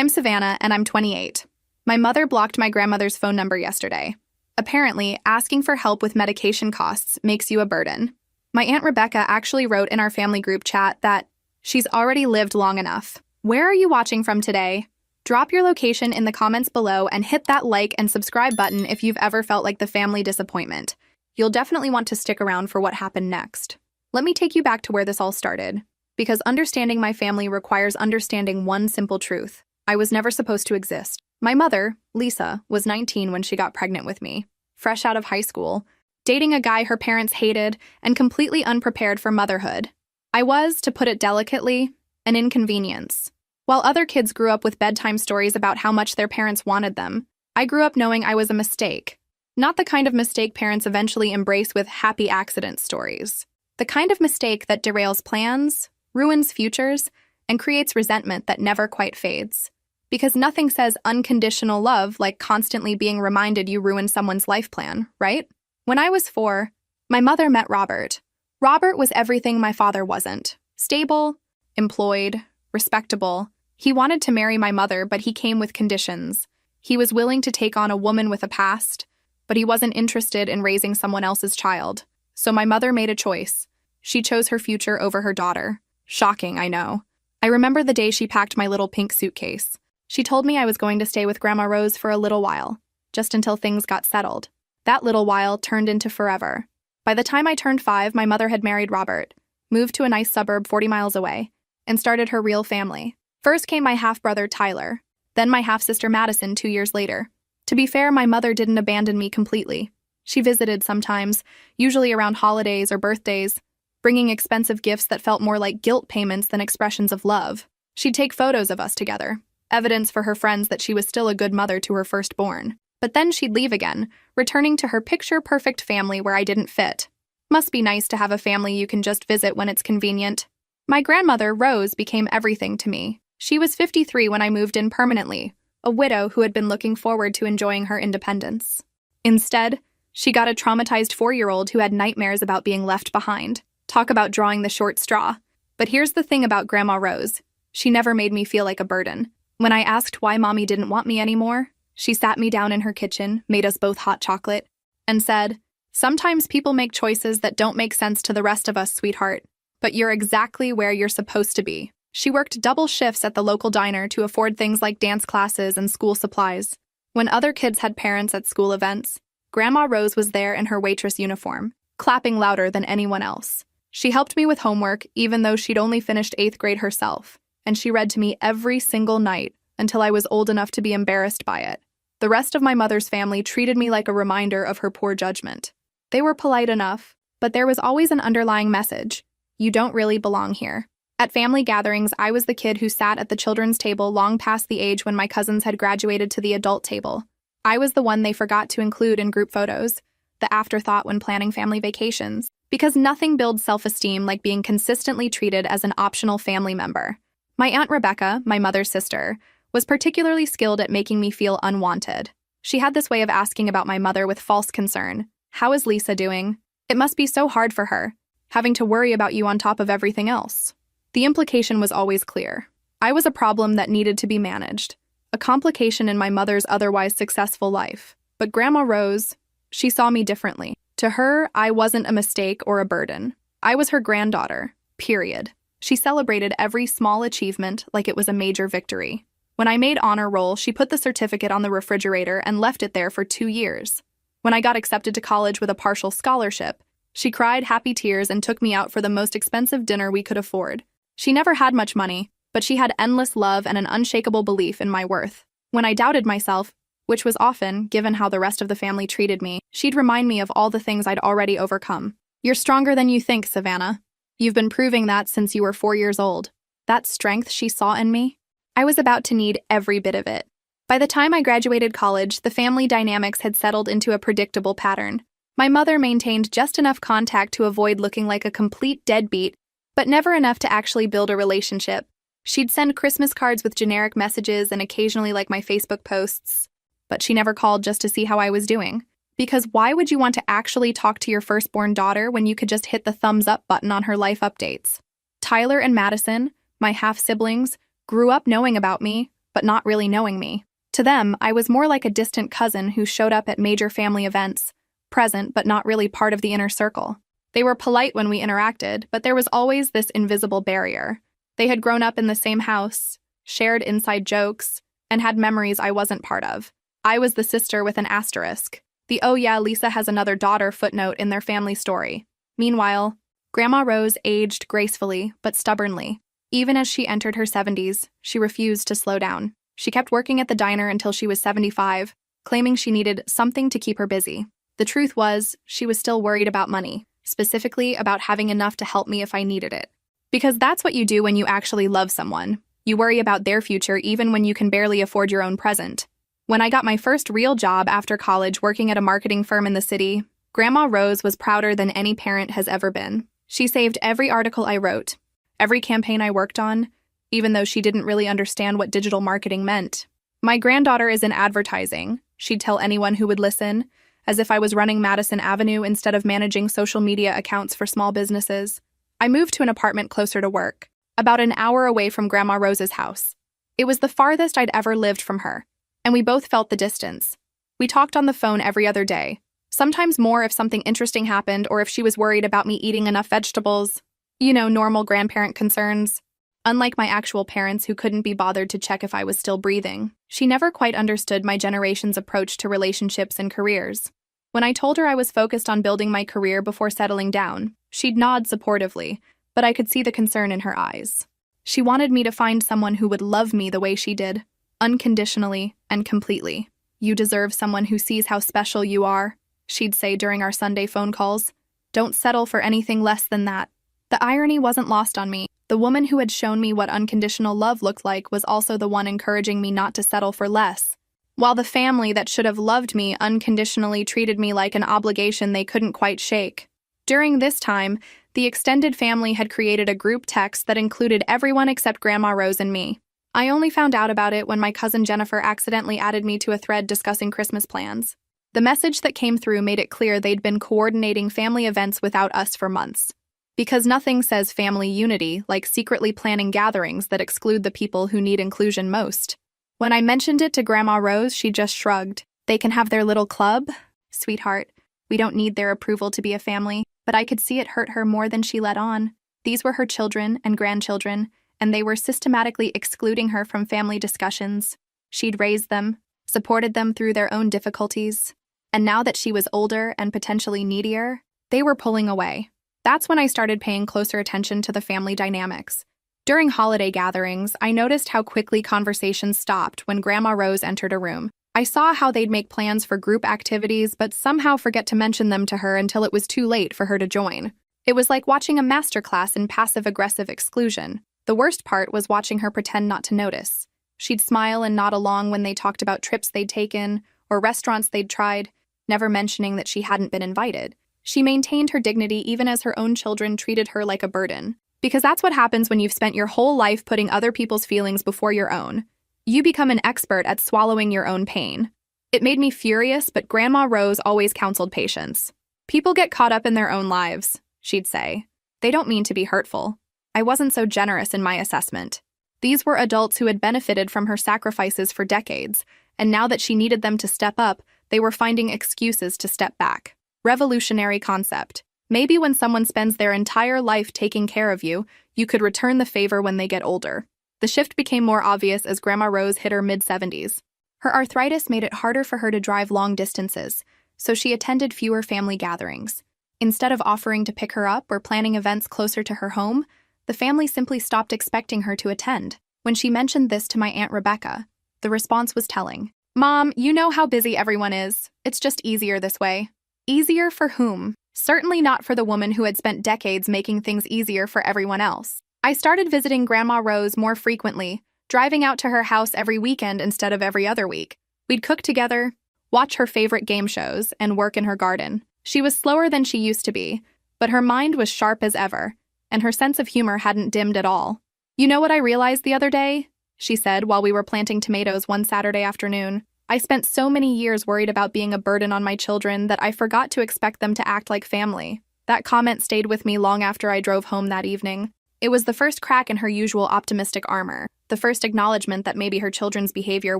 I'm Savannah, and I'm 28. My mother blocked my grandmother's phone number yesterday. Apparently, asking for help with medication costs makes you a burden. My Aunt Rebecca actually wrote in our family group chat that she's already lived long enough. Where are you watching from today? Drop your location in the comments below and hit that like and subscribe button if you've ever felt like the family disappointment. You'll definitely want to stick around for what happened next. Let me take you back to where this all started. Because understanding my family requires understanding one simple truth. I was never supposed to exist. My mother, Lisa, was 19 when she got pregnant with me, fresh out of high school, dating a guy her parents hated, and completely unprepared for motherhood. I was, to put it delicately, an inconvenience. While other kids grew up with bedtime stories about how much their parents wanted them, I grew up knowing I was a mistake. Not the kind of mistake parents eventually embrace with happy accident stories. The kind of mistake that derails plans, ruins futures, and creates resentment that never quite fades. Because nothing says unconditional love like constantly being reminded you ruined someone's life plan, right? When I was 4, my mother met Robert. Robert was everything my father wasn't. Stable, employed, respectable. He wanted to marry my mother, but he came with conditions. He was willing to take on a woman with a past, but he wasn't interested in raising someone else's child. So my mother made a choice. She chose her future over her daughter. Shocking, I know. I remember the day she packed my little pink suitcase. She told me I was going to stay with Grandma Rose for a little while, just until things got settled. That little while turned into forever. By the time I turned 5, my mother had married Robert, moved to a nice suburb 40 miles away, and started her real family. First came my half-brother Tyler, then my half-sister Madison 2 years later. To be fair, my mother didn't abandon me completely. She visited sometimes, usually around holidays or birthdays, bringing expensive gifts that felt more like guilt payments than expressions of love. She'd take photos of us together, evidence for her friends that she was still a good mother to her firstborn. But then she'd leave again, returning to her picture-perfect family where I didn't fit. Must be nice to have a family you can just visit when it's convenient. My grandmother, Rose, became everything to me. She was 53 when I moved in permanently, a widow who had been looking forward to enjoying her independence. Instead, she got a traumatized 4-year-old who had nightmares about being left behind. Talk about drawing the short straw. But here's the thing about Grandma Rose. She never made me feel like a burden. When I asked why Mommy didn't want me anymore, she sat me down in her kitchen, made us both hot chocolate, and said, "Sometimes people make choices that don't make sense to the rest of us, sweetheart, but you're exactly where you're supposed to be." She worked double shifts at the local diner to afford things like dance classes and school supplies. When other kids had parents at school events, Grandma Rose was there in her waitress uniform, clapping louder than anyone else. She helped me with homework, even though she'd only finished 8th grade herself, and she read to me every single night until I was old enough to be embarrassed by it. The rest of my mother's family treated me like a reminder of her poor judgment. They were polite enough, but there was always an underlying message: you don't really belong here. At family gatherings, I was the kid who sat at the children's table long past the age when my cousins had graduated to the adult table. I was the one they forgot to include in group photos, the afterthought when planning family vacations, because nothing builds self-esteem like being consistently treated as an optional family member. My Aunt Rebecca, my mother's sister, was particularly skilled at making me feel unwanted. She had this way of asking about my mother with false concern. "How is Lisa doing? It must be so hard for her, having to worry about you on top of everything else." The implication was always clear. I was a problem that needed to be managed, a complication in my mother's otherwise successful life. But Grandma Rose, she saw me differently. To her, I wasn't a mistake or a burden. I was her granddaughter, period. She celebrated every small achievement like it was a major victory. When I made honor roll, she put the certificate on the refrigerator and left it there for 2 years. When I got accepted to college with a partial scholarship, she cried happy tears and took me out for the most expensive dinner we could afford. She never had much money, but she had endless love and an unshakable belief in my worth. When I doubted myself, which was often, given how the rest of the family treated me, she'd remind me of all the things I'd already overcome. "You're stronger than you think, Savannah. You've been proving that since you were 4 years old." That strength she saw in me, I was about to need every bit of it. By the time I graduated college, the family dynamics had settled into a predictable pattern. My mother maintained just enough contact to avoid looking like a complete deadbeat, but never enough to actually build a relationship. She'd send Christmas cards with generic messages and occasionally like my Facebook posts, but she never called just to see how I was doing. Because why would you want to actually talk to your firstborn daughter when you could just hit the thumbs up button on her life updates? Tyler and Madison, my half-siblings, grew up knowing about me, but not really knowing me. To them, I was more like a distant cousin who showed up at major family events, present but not really part of the inner circle. They were polite when we interacted, but there was always this invisible barrier. They had grown up in the same house, shared inside jokes, and had memories I wasn't part of. I was the sister with an asterisk. The "oh yeah, Lisa has another daughter" footnote in their family story. Meanwhile, Grandma Rose aged gracefully but stubbornly. Even as she entered her 70s, she refused to slow down. She kept working at the diner until she was 75, claiming she needed something to keep her busy. The truth was, she was still worried about money, specifically about having enough to help me if I needed it. Because that's what you do when you actually love someone. You worry about their future even when you can barely afford your own present. When I got my first real job after college working at a marketing firm in the city, Grandma Rose was prouder than any parent has ever been. She saved every article I wrote, every campaign I worked on, even though she didn't really understand what digital marketing meant. "My granddaughter is in advertising," she'd tell anyone who would listen, as if I was running Madison Avenue instead of managing social media accounts for small businesses. I moved to an apartment closer to work, about an hour away from Grandma Rose's house. It was the farthest I'd ever lived from her, and we both felt the distance. We talked on the phone every other day, sometimes more if something interesting happened or if she was worried about me eating enough vegetables. You know, normal grandparent concerns. Unlike my actual parents who couldn't be bothered to check if I was still breathing, she never quite understood my generation's approach to relationships and careers. When I told her I was focused on building my career before settling down, she'd nod supportively, but I could see the concern in her eyes. She wanted me to find someone who would love me the way she did, unconditionally and completely. "You deserve someone who sees how special you are," she'd say during our Sunday phone calls. "Don't settle for anything less than that." The irony wasn't lost on me. The woman who had shown me what unconditional love looked like was also the one encouraging me not to settle for less. While the family that should have loved me unconditionally treated me like an obligation they couldn't quite shake. During this time, the extended family had created a group text that included everyone except Grandma Rose and me. I only found out about it when my cousin Jennifer accidentally added me to a thread discussing Christmas plans. The message that came through made it clear they'd been coordinating family events without us for months. Because nothing says family unity like secretly planning gatherings that exclude the people who need inclusion most. When I mentioned it to Grandma Rose, she just shrugged. "They can have their little club? Sweetheart, we don't need their approval to be a family." But I could see it hurt her more than she let on. These were her children and grandchildren, and they were systematically excluding her from family discussions. She'd raised them, supported them through their own difficulties, and now that she was older and potentially needier, they were pulling away. That's when I started paying closer attention to the family dynamics. During holiday gatherings, I noticed how quickly conversations stopped when Grandma Rose entered a room. I saw how they'd make plans for group activities but somehow forget to mention them to her until it was too late for her to join. It was like watching a masterclass in passive-aggressive exclusion. The worst part was watching her pretend not to notice. She'd smile and nod along when they talked about trips they'd taken or restaurants they'd tried, never mentioning that she hadn't been invited. She maintained her dignity even as her own children treated her like a burden. Because that's what happens when you've spent your whole life putting other people's feelings before your own. You become an expert at swallowing your own pain. It made me furious, but Grandma Rose always counseled patience. "People get caught up in their own lives," she'd say. "They don't mean to be hurtful." I wasn't so generous in my assessment. These were adults who had benefited from her sacrifices for decades, and now that she needed them to step up, they were finding excuses to step back. Revolutionary concept. Maybe when someone spends their entire life taking care of you, you could return the favor when they get older. The shift became more obvious as Grandma Rose hit her mid-70s. Her arthritis made it harder for her to drive long distances, so she attended fewer family gatherings. Instead of offering to pick her up or planning events closer to her home, the family simply stopped expecting her to attend. When she mentioned this to my Aunt Rebecca, the response was telling. "Mom, you know how busy everyone is. It's just easier this way." Easier for whom? Certainly not for the woman who had spent decades making things easier for everyone else. I started visiting Grandma Rose more frequently, driving out to her house every weekend instead of every other week. We'd cook together, watch her favorite game shows, and work in her garden. She was slower than she used to be, but her mind was sharp as ever, and her sense of humor hadn't dimmed at all. "You know what I realized the other day?" she said while we were planting tomatoes one Saturday afternoon. "I spent so many years worried about being a burden on my children that I forgot to expect them to act like family." That comment stayed with me long after I drove home that evening. It was the first crack in her usual optimistic armor, the first acknowledgement that maybe her children's behavior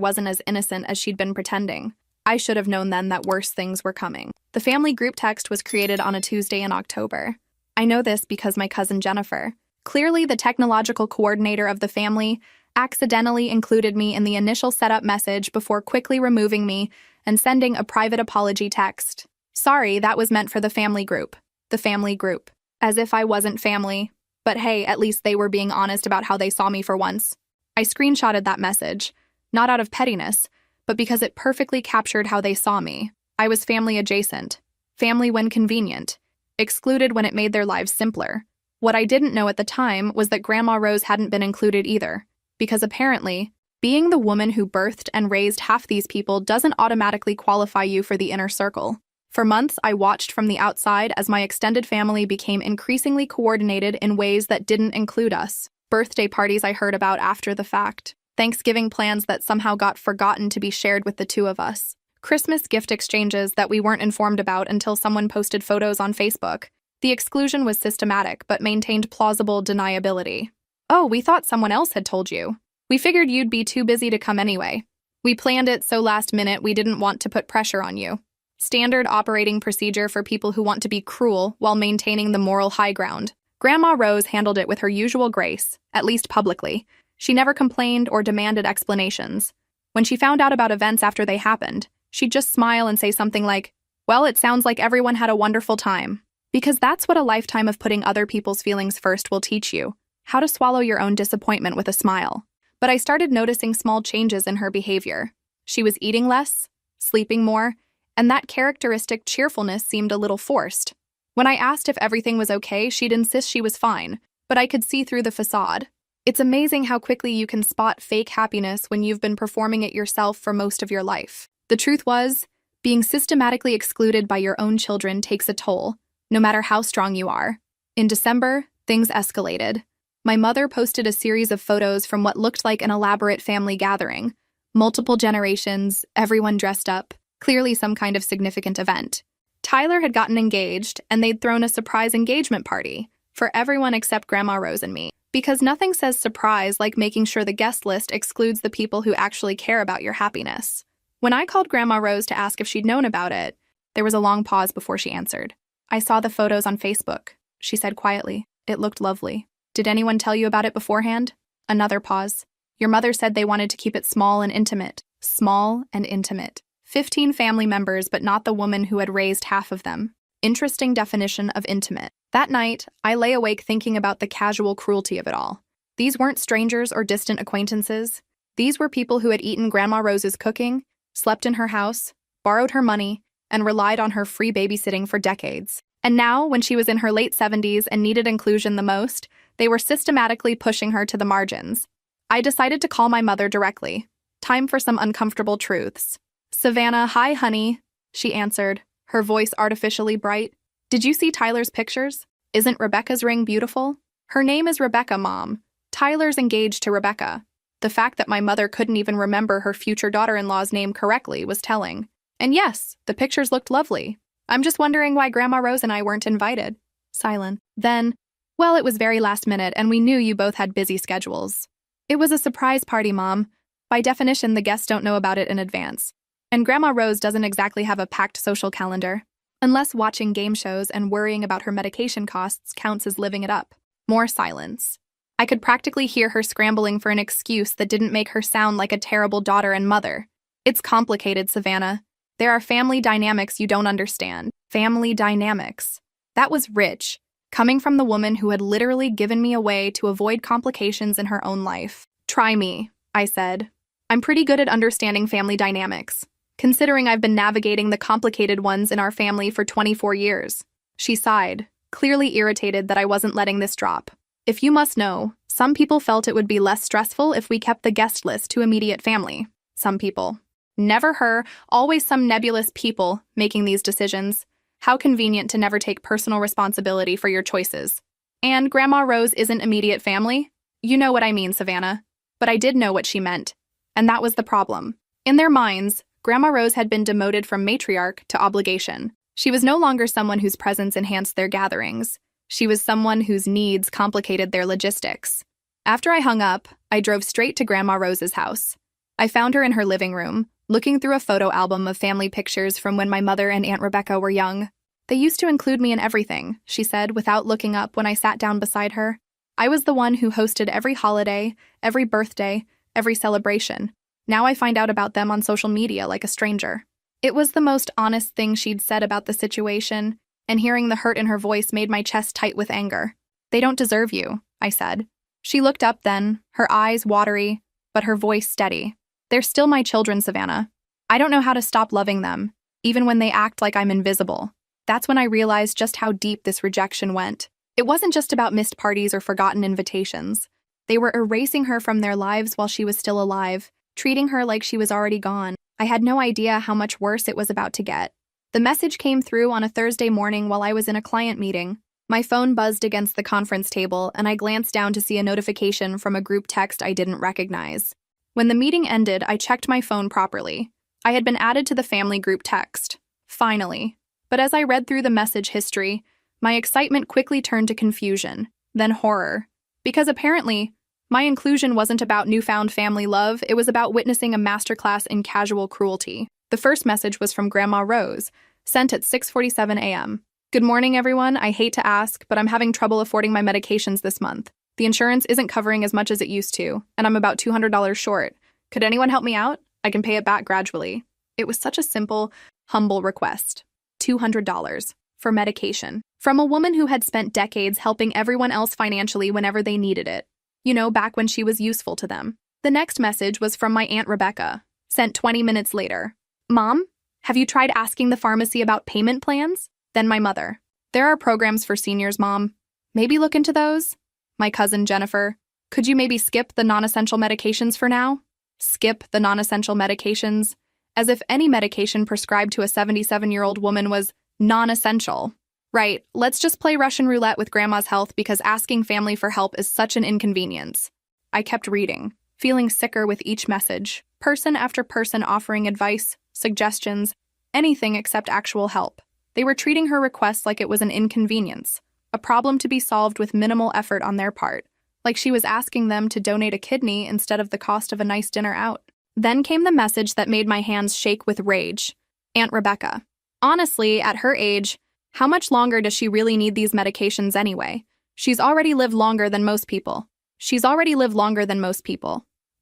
wasn't as innocent as she'd been pretending. I should have known then that worse things were coming. The family group text was created on a Tuesday in October. I know this because my cousin Jennifer, clearly the technological coordinator of the family, accidentally included me in the initial setup message before quickly removing me and sending a private apology text. Sorry, that was meant for the family group. The family group. As if I wasn't family. But hey, at least they were being honest about how they saw me for once. I screenshotted that message, not out of pettiness, but because it perfectly captured how they saw me. I was family adjacent, family when convenient, excluded when it made their lives simpler. What I didn't know at the time was that Grandma Rose hadn't been included either, because apparently, being the woman who birthed and raised half these people doesn't automatically qualify you for the inner circle. For months, I watched from the outside as my extended family became increasingly coordinated in ways that didn't include us. Birthday parties I heard about after the fact. Thanksgiving plans that somehow got forgotten to be shared with the two of us. Christmas gift exchanges that we weren't informed about until someone posted photos on Facebook. The exclusion was systematic but maintained plausible deniability. Oh, we thought someone else had told you. We figured you'd be too busy to come anyway. We planned it so last minute we didn't want to put pressure on you. Standard operating procedure for people who want to be cruel while maintaining the moral high ground. Grandma Rose handled it with her usual grace, at least publicly. She never complained or demanded explanations. When she found out about events after they happened, she'd just smile and say something like, "Well, it sounds like everyone had a wonderful time." Because that's what a lifetime of putting other people's feelings first will teach you, how to swallow your own disappointment with a smile. But I started noticing small changes in her behavior. She was eating less, sleeping more, and that characteristic cheerfulness seemed a little forced. When I asked if everything was okay, she'd insist she was fine, but I could see through the facade. It's amazing how quickly you can spot fake happiness when you've been performing it yourself for most of your life. The truth was, being systematically excluded by your own children takes a toll, no matter how strong you are. In December, things escalated. My mother posted a series of photos from what looked like an elaborate family gathering. Multiple generations, everyone dressed up. Clearly some kind of significant event. Tyler had gotten engaged, and they'd thrown a surprise engagement party for everyone except Grandma Rose and me. Because nothing says surprise like making sure the guest list excludes the people who actually care about your happiness. When I called Grandma Rose to ask if she'd known about it, there was a long pause before she answered. "I saw the photos on Facebook," she said quietly. "It looked lovely. Did anyone tell you about it beforehand?" Another pause. "Your mother said they wanted to keep it small and intimate." Small and intimate. 15 family members, but not the woman who had raised half of them. Interesting definition of intimate. That night, I lay awake thinking about the casual cruelty of it all. These weren't strangers or distant acquaintances. These were people who had eaten Grandma Rose's cooking, slept in her house, borrowed her money, and relied on her free babysitting for decades. And now, when she was in her late 70s and needed inclusion the most, they were systematically pushing her to the margins. I decided to call my mother directly. Time for some uncomfortable truths. "Savannah, hi, honey," she answered, her voice artificially bright. "Did you see Tyler's pictures? Isn't Rebecca's ring beautiful?" Her name is Rebecca, Mom. Tyler's engaged to Rebecca. The fact that my mother couldn't even remember her future daughter-in-law's name correctly was telling. And yes, the pictures looked lovely. I'm just wondering why Grandma Rose and I weren't invited. Silent. Then, well, it was very last minute, and we knew you both had busy schedules. It was a surprise party, Mom. By definition, the guests don't know about it in advance. And Grandma Rose doesn't exactly have a packed social calendar. Unless watching game shows and worrying about her medication costs counts as living it up. More silence. I could practically hear her scrambling for an excuse that didn't make her sound like a terrible daughter and mother. It's complicated, Savannah. There are family dynamics you don't understand. Family dynamics. That was rich, coming from the woman who had literally given me away to avoid complications in her own life. "Try me," I said. "I'm pretty good at understanding family dynamics, considering I've been navigating the complicated ones in our family for 24 years. She sighed, clearly irritated that I wasn't letting this drop. "If you must know, some people felt it would be less stressful if we kept the guest list to immediate family. Some people. Never her, always some nebulous people making these decisions. How convenient to never take personal responsibility for your choices. And Grandma Rose isn't immediate family? You know what I mean, Savannah. But I did know what she meant. And that was the problem. In their minds, Grandma Rose had been demoted from matriarch to obligation. She was no longer someone whose presence enhanced their gatherings. She was someone whose needs complicated their logistics. After I hung up, I drove straight to Grandma Rose's house. I found her in her living room, looking through a photo album of family pictures from when my mother and Aunt Rebecca were young. "They used to include me in everything," she said without looking up when I sat down beside her. "I was the one who hosted every holiday, every birthday, every celebration. Now I find out about them on social media like a stranger." It was the most honest thing she'd said about the situation, and hearing the hurt in her voice made my chest tight with anger. "They don't deserve you," I said. She looked up then, her eyes watery, but her voice steady. "They're still my children, Savannah. I don't know how to stop loving them, even when they act like I'm invisible." That's when I realized just how deep this rejection went. It wasn't just about missed parties or forgotten invitations. They were erasing her from their lives while she was still alive, treating her like she was already gone. I had no idea how much worse it was about to get. The message came through on a Thursday morning while I was in a client meeting. My phone buzzed against the conference table, and I glanced down to see a notification from a group text I didn't recognize. When the meeting ended, I checked my phone properly. I had been added to the family group text. Finally. But as I read through the message history, my excitement quickly turned to confusion, then horror. Because apparently, my inclusion wasn't about newfound family love, it was about witnessing a masterclass in casual cruelty. The first message was from Grandma Rose, sent at 6:47 a.m. "Good morning, everyone. I hate to ask, but I'm having trouble affording my medications this month. The insurance isn't covering as much as it used to, and I'm about $200 short. Could anyone help me out? I can pay it back gradually." It was such a simple, humble request. $200 for medication. From a woman who had spent decades helping everyone else financially whenever they needed it. You know, back when she was useful to them. The next message was from my Aunt Rebecca, sent 20 minutes later. "Mom, have you tried asking the pharmacy about payment plans?" Then my mother. "There are programs for seniors, Mom. Maybe look into those?" My cousin Jennifer. "Could you maybe skip the non-essential medications for now?" Skip the non-essential medications? As if any medication prescribed to a 77-year-old woman was non-essential. Right, let's just play Russian roulette with Grandma's health because asking family for help is such an inconvenience. I kept reading, feeling sicker with each message, person after person offering advice, suggestions, anything except actual help. They were treating her request like it was an inconvenience, a problem to be solved with minimal effort on their part, like she was asking them to donate a kidney instead of the cost of a nice dinner out. Then came the message that made my hands shake with rage. Aunt Rebecca. Honestly, at her age, how much longer does she really need these medications anyway? She's already lived longer than most people.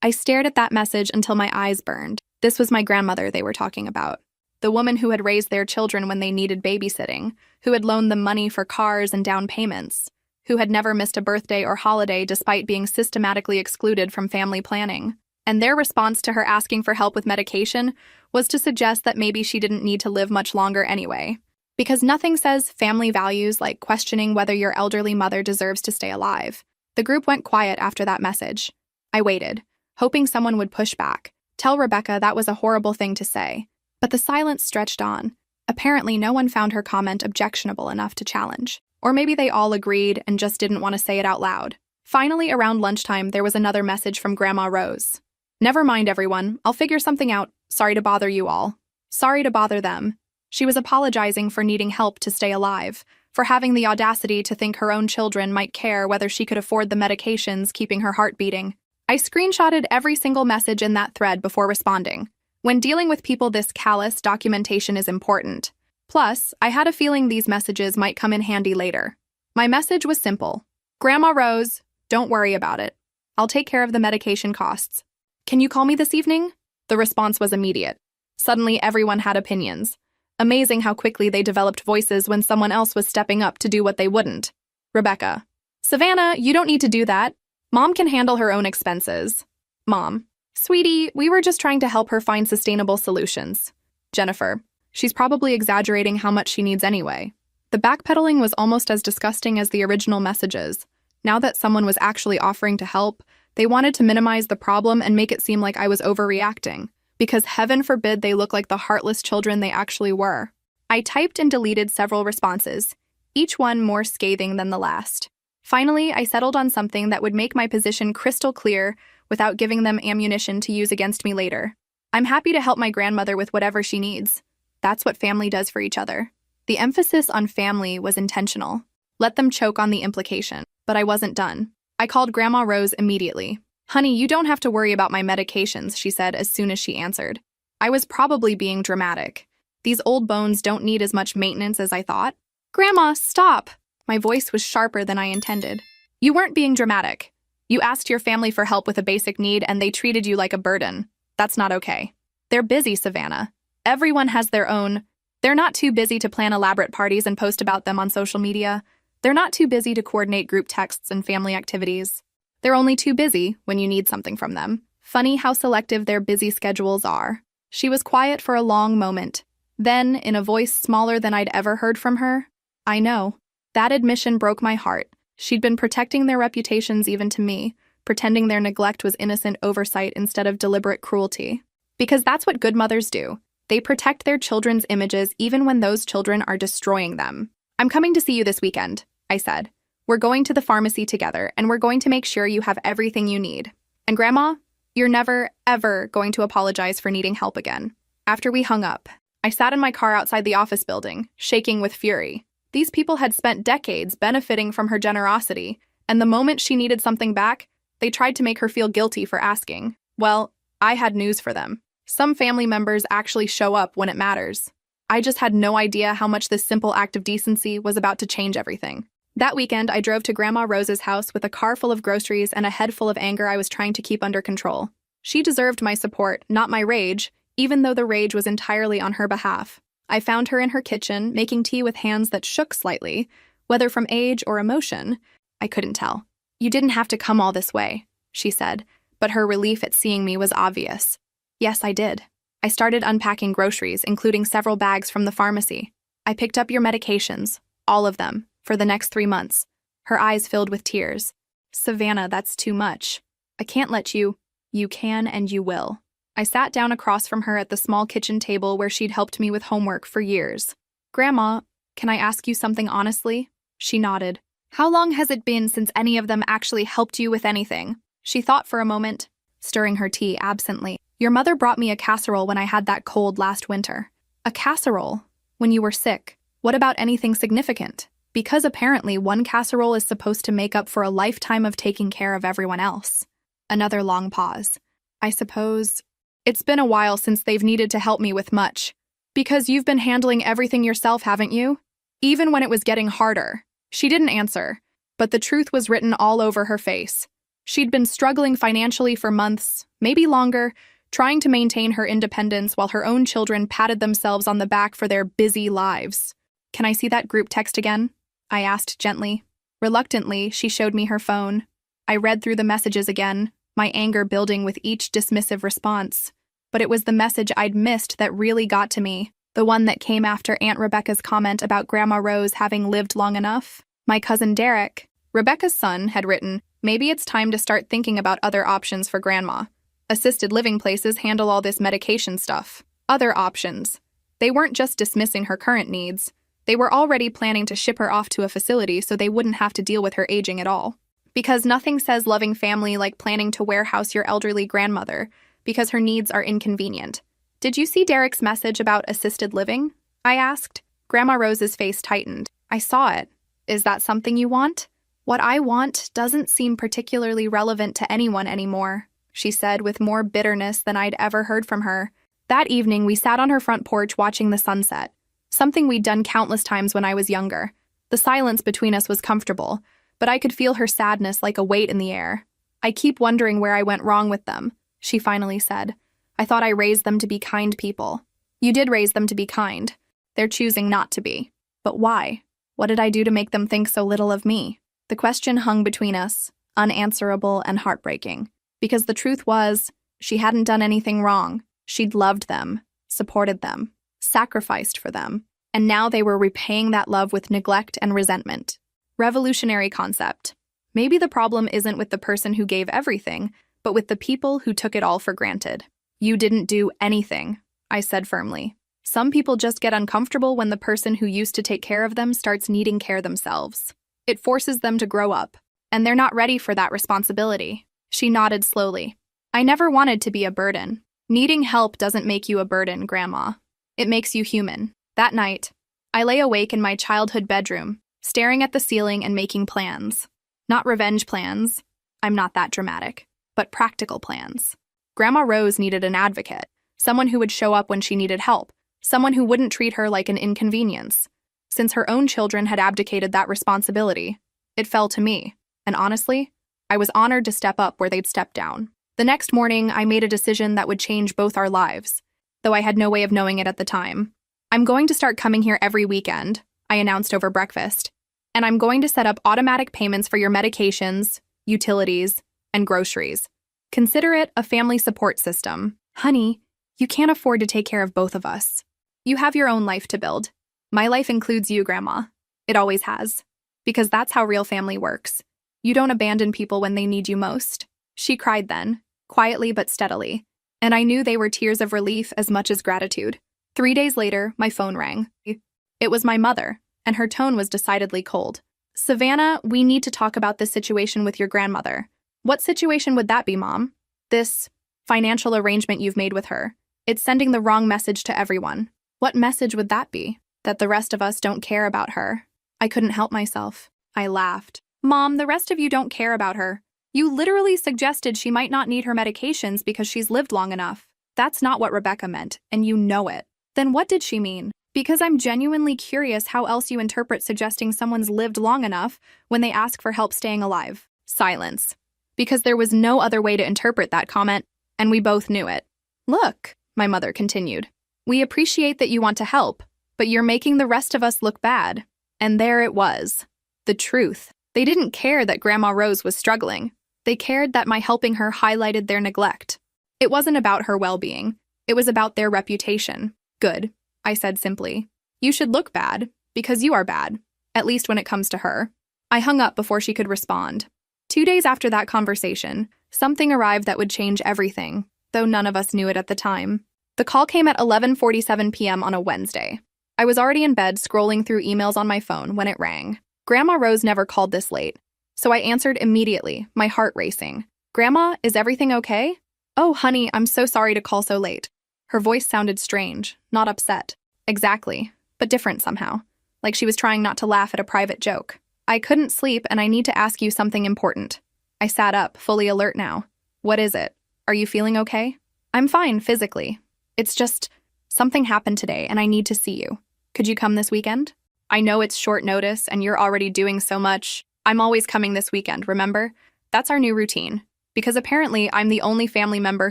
I stared at that message until my eyes burned. This was my grandmother they were talking about. The woman who had raised their children when they needed babysitting, who had loaned them money for cars and down payments, who had never missed a birthday or holiday despite being systematically excluded from family planning. And their response to her asking for help with medication was to suggest that maybe she didn't need to live much longer anyway. Because nothing says family values like questioning whether your elderly mother deserves to stay alive. The group went quiet after that message. I waited, hoping someone would push back, tell Rebecca that was a horrible thing to say. But the silence stretched on. Apparently, no one found her comment objectionable enough to challenge. Or maybe they all agreed and just didn't want to say it out loud. Finally, around lunchtime, there was another message from Grandma Rose. "Never mind, everyone. I'll figure something out. Sorry to bother you all." Sorry to bother them. She was apologizing for needing help to stay alive, for having the audacity to think her own children might care whether she could afford the medications keeping her heart beating. I screenshotted every single message in that thread before responding. When dealing with people this callous, documentation is important. Plus, I had a feeling these messages might come in handy later. My message was simple. "Grandma Rose, don't worry about it. I'll take care of the medication costs. Can you call me this evening?" The response was immediate. Suddenly, everyone had opinions. Amazing how quickly they developed voices when someone else was stepping up to do what they wouldn't. Rebecca. "Savannah, you don't need to do that. Mom can handle her own expenses." Mom. "Sweetie, we were just trying to help her find sustainable solutions." Jennifer. "She's probably exaggerating how much she needs anyway." The backpedaling was almost as disgusting as the original messages. Now that someone was actually offering to help, they wanted to minimize the problem and make it seem like I was overreacting, because heaven forbid they look like the heartless children they actually were. I typed and deleted several responses, each one more scathing than the last. Finally, I settled on something that would make my position crystal clear without giving them ammunition to use against me later. I'm happy to help my grandmother with whatever she needs. That's what family does for each other. The emphasis on family was intentional. Let them choke on the implication. But I wasn't done. I called Grandma Rose immediately. "Honey, you don't have to worry about my medications," she said as soon as she answered. I was probably being dramatic. These old bones don't need as much maintenance as I thought. "Grandma, stop!" My voice was sharper than I intended. "You weren't being dramatic. You asked your family for help with a basic need and they treated you like a burden. That's not okay. They're busy, Savannah. Everyone has their own. They're not too busy to plan elaborate parties and post about them on social media. They're not too busy to coordinate group texts and family activities. They're only too busy when you need something from them. Funny how selective their busy schedules are." She was quiet for a long moment. Then, in a voice smaller than I'd ever heard from her, "I know." That admission broke my heart. She'd been protecting their reputations even to me, pretending their neglect was innocent oversight instead of deliberate cruelty. Because that's what good mothers do. They protect their children's images even when those children are destroying them. "I'm coming to see you this weekend," I said. "We're going to the pharmacy together, and we're going to make sure you have everything you need. And Grandma, you're never, ever going to apologize for needing help again." After we hung up, I sat in my car outside the office building, shaking with fury. These people had spent decades benefiting from her generosity, and the moment she needed something back, they tried to make her feel guilty for asking. Well, I had news for them. Some family members actually show up when it matters. I just had no idea how much this simple act of decency was about to change everything. That weekend, I drove to Grandma Rose's house with a car full of groceries and a head full of anger I was trying to keep under control. She deserved my support, not my rage, even though the rage was entirely on her behalf. I found her in her kitchen, making tea with hands that shook slightly, whether from age or emotion. I couldn't tell. "You didn't have to come all this way," she said, but her relief at seeing me was obvious. "Yes, I did. I started unpacking groceries, including several bags from the pharmacy. I picked up your medications, all of them, for the next 3 months." Her eyes filled with tears. "Savannah, that's too much. I can't let you." "You can and you will." I sat down across from her at the small kitchen table where she'd helped me with homework for years. "Grandma, can I ask you something honestly?" She nodded. "How long has it been since any of them actually helped you with anything?" She thought for a moment, stirring her tea absently. "Your mother brought me a casserole when I had that cold last winter." "A casserole? When you were sick? What about anything significant?" Because apparently one casserole is supposed to make up for a lifetime of taking care of everyone else. Another long pause. "I suppose it's been a while since they've needed to help me with much. Because you've been handling everything yourself, haven't you? Even when it was getting harder." She didn't answer, but the truth was written all over her face. She'd been struggling financially for months, maybe longer, trying to maintain her independence while her own children patted themselves on the back for their busy lives. "Can I see that group text again?" I asked gently. Reluctantly, she showed me her phone. I read through the messages again, my anger building with each dismissive response. But it was the message I'd missed that really got to me, the one that came after Aunt Rebecca's comment about Grandma Rose having lived long enough. My cousin Derek, Rebecca's son, had written, "Maybe it's time to start thinking about other options for Grandma. Assisted living places handle all this medication stuff. Other options." They weren't just dismissing her current needs. They were already planning to ship her off to a facility so they wouldn't have to deal with her aging at all. Because nothing says loving family like planning to warehouse your elderly grandmother, because her needs are inconvenient. "Did you see Derek's message about assisted living?" I asked. Grandma Rose's face tightened. "I saw it. Is that something you want?" "What I want doesn't seem particularly relevant to anyone anymore," she said with more bitterness than I'd ever heard from her. That evening, we sat on her front porch watching the sunset, something we'd done countless times when I was younger. The silence between us was comfortable, but I could feel her sadness like a weight in the air. "I keep wondering where I went wrong with them," she finally said. "I thought I raised them to be kind people." "You did raise them to be kind. They're choosing not to be. But why? What did I do to make them think so little of me?" The question hung between us, unanswerable and heartbreaking. Because the truth was, she hadn't done anything wrong. She'd loved them, supported them, sacrificed for them, and now they were repaying that love with neglect and resentment. Revolutionary concept. Maybe the problem isn't with the person who gave everything, but with the people who took it all for granted. "You didn't do anything," I said firmly. Some people just get uncomfortable when the person who used to take care of them starts needing care themselves. It forces them to grow up, and they're not ready for that responsibility. She nodded slowly. "I never wanted to be a burden." "Needing help doesn't make you a burden, Grandma. It makes you human." That night, I lay awake in my childhood bedroom, staring at the ceiling and making plans. Not revenge plans. I'm not that dramatic. But practical plans. Grandma Rose needed an advocate, someone who would show up when she needed help, someone who wouldn't treat her like an inconvenience. Since her own children had abdicated that responsibility, it fell to me, and honestly, I was honored to step up where they'd stepped down. The next morning, I made a decision that would change both our lives, though I had no way of knowing it at the time. I'm going to start coming here every weekend, I announced over breakfast, and I'm going to set up automatic payments for your medications, utilities, and groceries. Consider it a family support system. Honey, you can't afford to take care of both of us. You have your own life to build. My life includes you, Grandma. It always has. Because that's how real family works. You don't abandon people when they need you most. She cried then, quietly but steadily, and I knew they were tears of relief as much as gratitude. 3 days later, my phone rang. It was my mother, and her tone was decidedly cold. Savannah, we need to talk about this situation with your grandmother. What situation would that be, Mom? This financial arrangement you've made with her. It's sending the wrong message to everyone. What message would that be? That the rest of us don't care about her. I couldn't help myself. I laughed. Mom, the rest of you don't care about her. You literally suggested she might not need her medications because she's lived long enough. That's not what Rebecca meant, and you know it. Then what did she mean? Because I'm genuinely curious how else you interpret suggesting someone's lived long enough when they ask for help staying alive. Silence. Because there was no other way to interpret that comment, and we both knew it. Look, my mother continued. We appreciate that you want to help, but you're making the rest of us look bad. And there it was. The truth. They didn't care that Grandma Rose was struggling. They cared that my helping her highlighted their neglect. It wasn't about her well-being. It was about their reputation. Good, I said simply. You should look bad, because you are bad, at least when it comes to her. I hung up before she could respond. 2 days after that conversation, something arrived that would change everything, though none of us knew it at the time. The call came at 11:47 p.m. on a Wednesday. I was already in bed scrolling through emails on my phone when it rang. Grandma Rose never called this late, so I answered immediately, my heart racing. Grandma, is everything okay? Oh, honey, I'm so sorry to call so late. Her voice sounded strange, not upset. Exactly, but different somehow, like she was trying not to laugh at a private joke. I couldn't sleep and I need to ask you something important. I sat up, fully alert now. What is it? Are you feeling okay? I'm fine, physically. It's just, something happened today and I need to see you. Could you come this weekend? I know it's short notice and you're already doing so much. I'm always coming this weekend, remember? That's our new routine. Because apparently I'm the only family member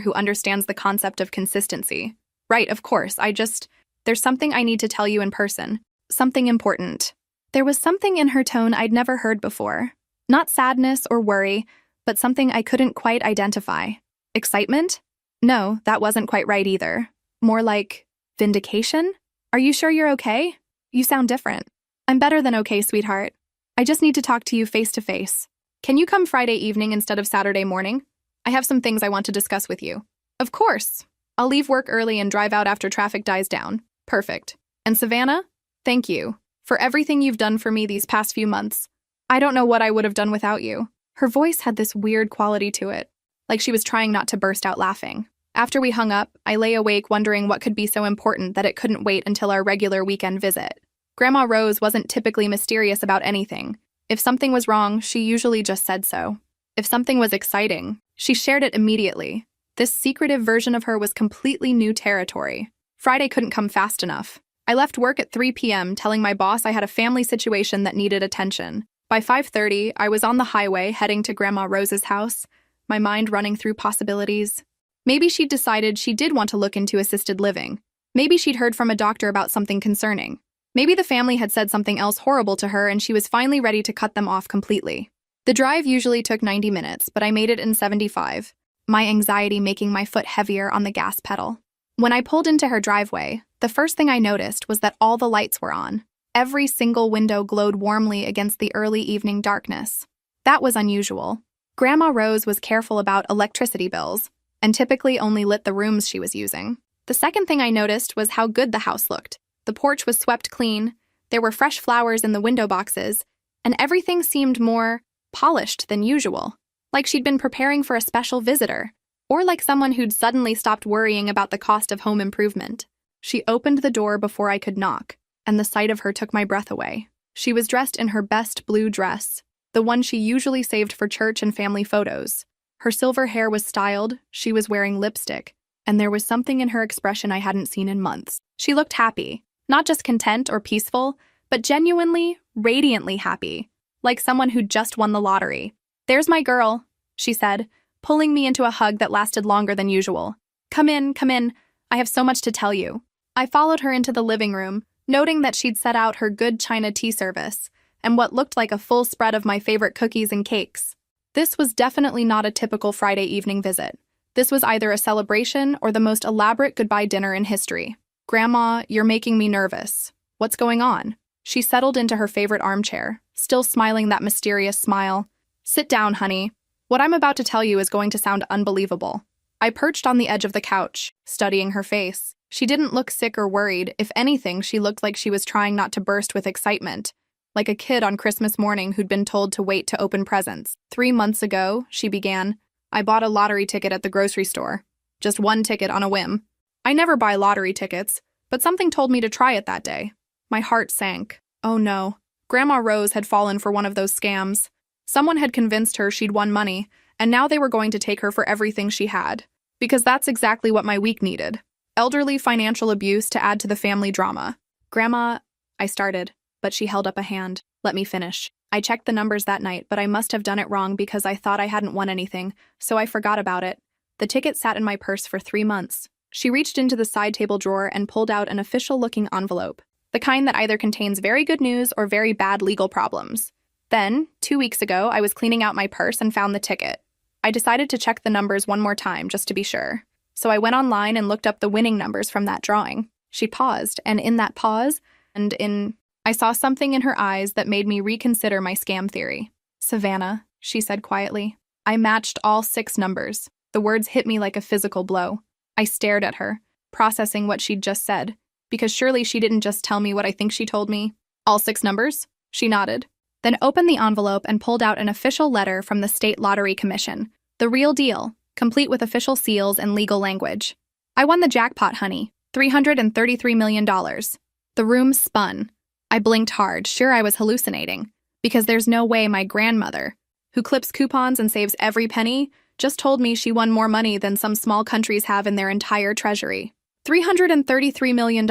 who understands the concept of consistency. Right, of course, there's something I need to tell you in person. Something important. There was something in her tone I'd never heard before. Not sadness or worry, but something I couldn't quite identify. Excitement? No, that wasn't quite right either. More like vindication? Are you sure you're okay? You sound different. I'm better than okay, sweetheart. I just need to talk to you face to face. Can you come Friday evening instead of Saturday morning? I have some things I want to discuss with you. Of course. I'll leave work early and drive out after traffic dies down. Perfect. And Savannah? Thank you for everything you've done for me these past few months. I don't know what I would have done without you. Her voice had this weird quality to it, like she was trying not to burst out laughing. After we hung up, I lay awake wondering what could be so important that it couldn't wait until our regular weekend visit. Grandma Rose wasn't typically mysterious about anything. If something was wrong, she usually just said so. If something was exciting, she shared it immediately. This secretive version of her was completely new territory. Friday couldn't come fast enough. I left work at 3 p.m. telling my boss I had a family situation that needed attention. By 5:30, I was on the highway heading to Grandma Rose's house, my mind running through possibilities. Maybe she'd decided she did want to look into assisted living. Maybe she'd heard from a doctor about something concerning. Maybe the family had said something else horrible to her and she was finally ready to cut them off completely. The drive usually took 90 minutes, but I made it in 75, my anxiety making my foot heavier on the gas pedal. When I pulled into her driveway, the first thing I noticed was that all the lights were on. Every single window glowed warmly against the early evening darkness. That was unusual. Grandma Rose was careful about electricity bills, and typically only lit the rooms she was using. The second thing I noticed was how good the house looked. The porch was swept clean, there were fresh flowers in the window boxes, and everything seemed more polished than usual, like she'd been preparing for a special visitor, or like someone who'd suddenly stopped worrying about the cost of home improvement. She opened the door before I could knock, and the sight of her took my breath away. She was dressed in her best blue dress, the one she usually saved for church and family photos. Her silver hair was styled, she was wearing lipstick, and there was something in her expression I hadn't seen in months. She looked happy, not just content or peaceful, but genuinely, radiantly happy, like someone who'd just won the lottery. "There's my girl," she said, pulling me into a hug that lasted longer than usual. Come in, I have so much to tell you." I followed her into the living room, noting that she'd set out her good China tea service, and what looked like a full spread of my favorite cookies and cakes. This was definitely not a typical Friday evening visit. This was either a celebration or the most elaborate goodbye dinner in history. "Grandma, you're making me nervous. What's going on?" She settled into her favorite armchair, still smiling that mysterious smile. "Sit down, honey. What I'm about to tell you is going to sound unbelievable." I perched on the edge of the couch, studying her face. She didn't look sick or worried. If anything, she looked like she was trying not to burst with excitement, like a kid on Christmas morning who'd been told to wait to open presents. "3 months ago," she began, "I bought a lottery ticket at the grocery store. Just one ticket on a whim. I never buy lottery tickets, but something told me to try it that day." My heart sank. Oh no. Grandma Rose had fallen for one of those scams. Someone had convinced her she'd won money, and now they were going to take her for everything she had. Because that's exactly what my week needed. Elderly financial abuse to add to the family drama. "Grandma," I started, but she held up a hand. "Let me finish. I checked the numbers that night, but I must have done it wrong because I thought I hadn't won anything, so I forgot about it. The ticket sat in my purse for 3 months." She reached into the side table drawer and pulled out an official-looking envelope, the kind that either contains very good news or very bad legal problems. Then, 2 weeks ago, I was cleaning out my purse and found the ticket. I decided to check the numbers one more time, just to be sure. So I went online and looked up the winning numbers from that drawing. She paused, and in that pause, I saw something in her eyes that made me reconsider my scam theory. "Savannah," she said quietly. I matched all 6 numbers. The words hit me like a physical blow. I stared at her, processing what she'd just said, because surely she didn't just tell me what I think she told me. "All 6 numbers?" She nodded, then opened the envelope and pulled out an official letter from the State Lottery Commission. The real deal, complete with official seals and legal language. "I won the jackpot, honey. $333 million. The room spun. I blinked hard, sure I was hallucinating, because there's no way my grandmother, who clips coupons and saves every penny, just told me she won more money than some small countries have in their entire treasury. $333 million,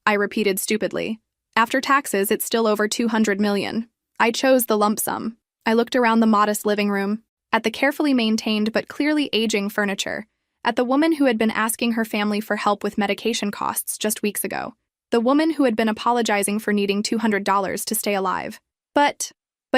I repeated stupidly. After taxes, it's still over $200 million. I chose the lump sum. I looked around the modest living room, at the carefully maintained but clearly aging furniture, at the woman who had been asking her family for help with medication costs just weeks ago, the woman who had been apologizing for needing $200 to stay alive. But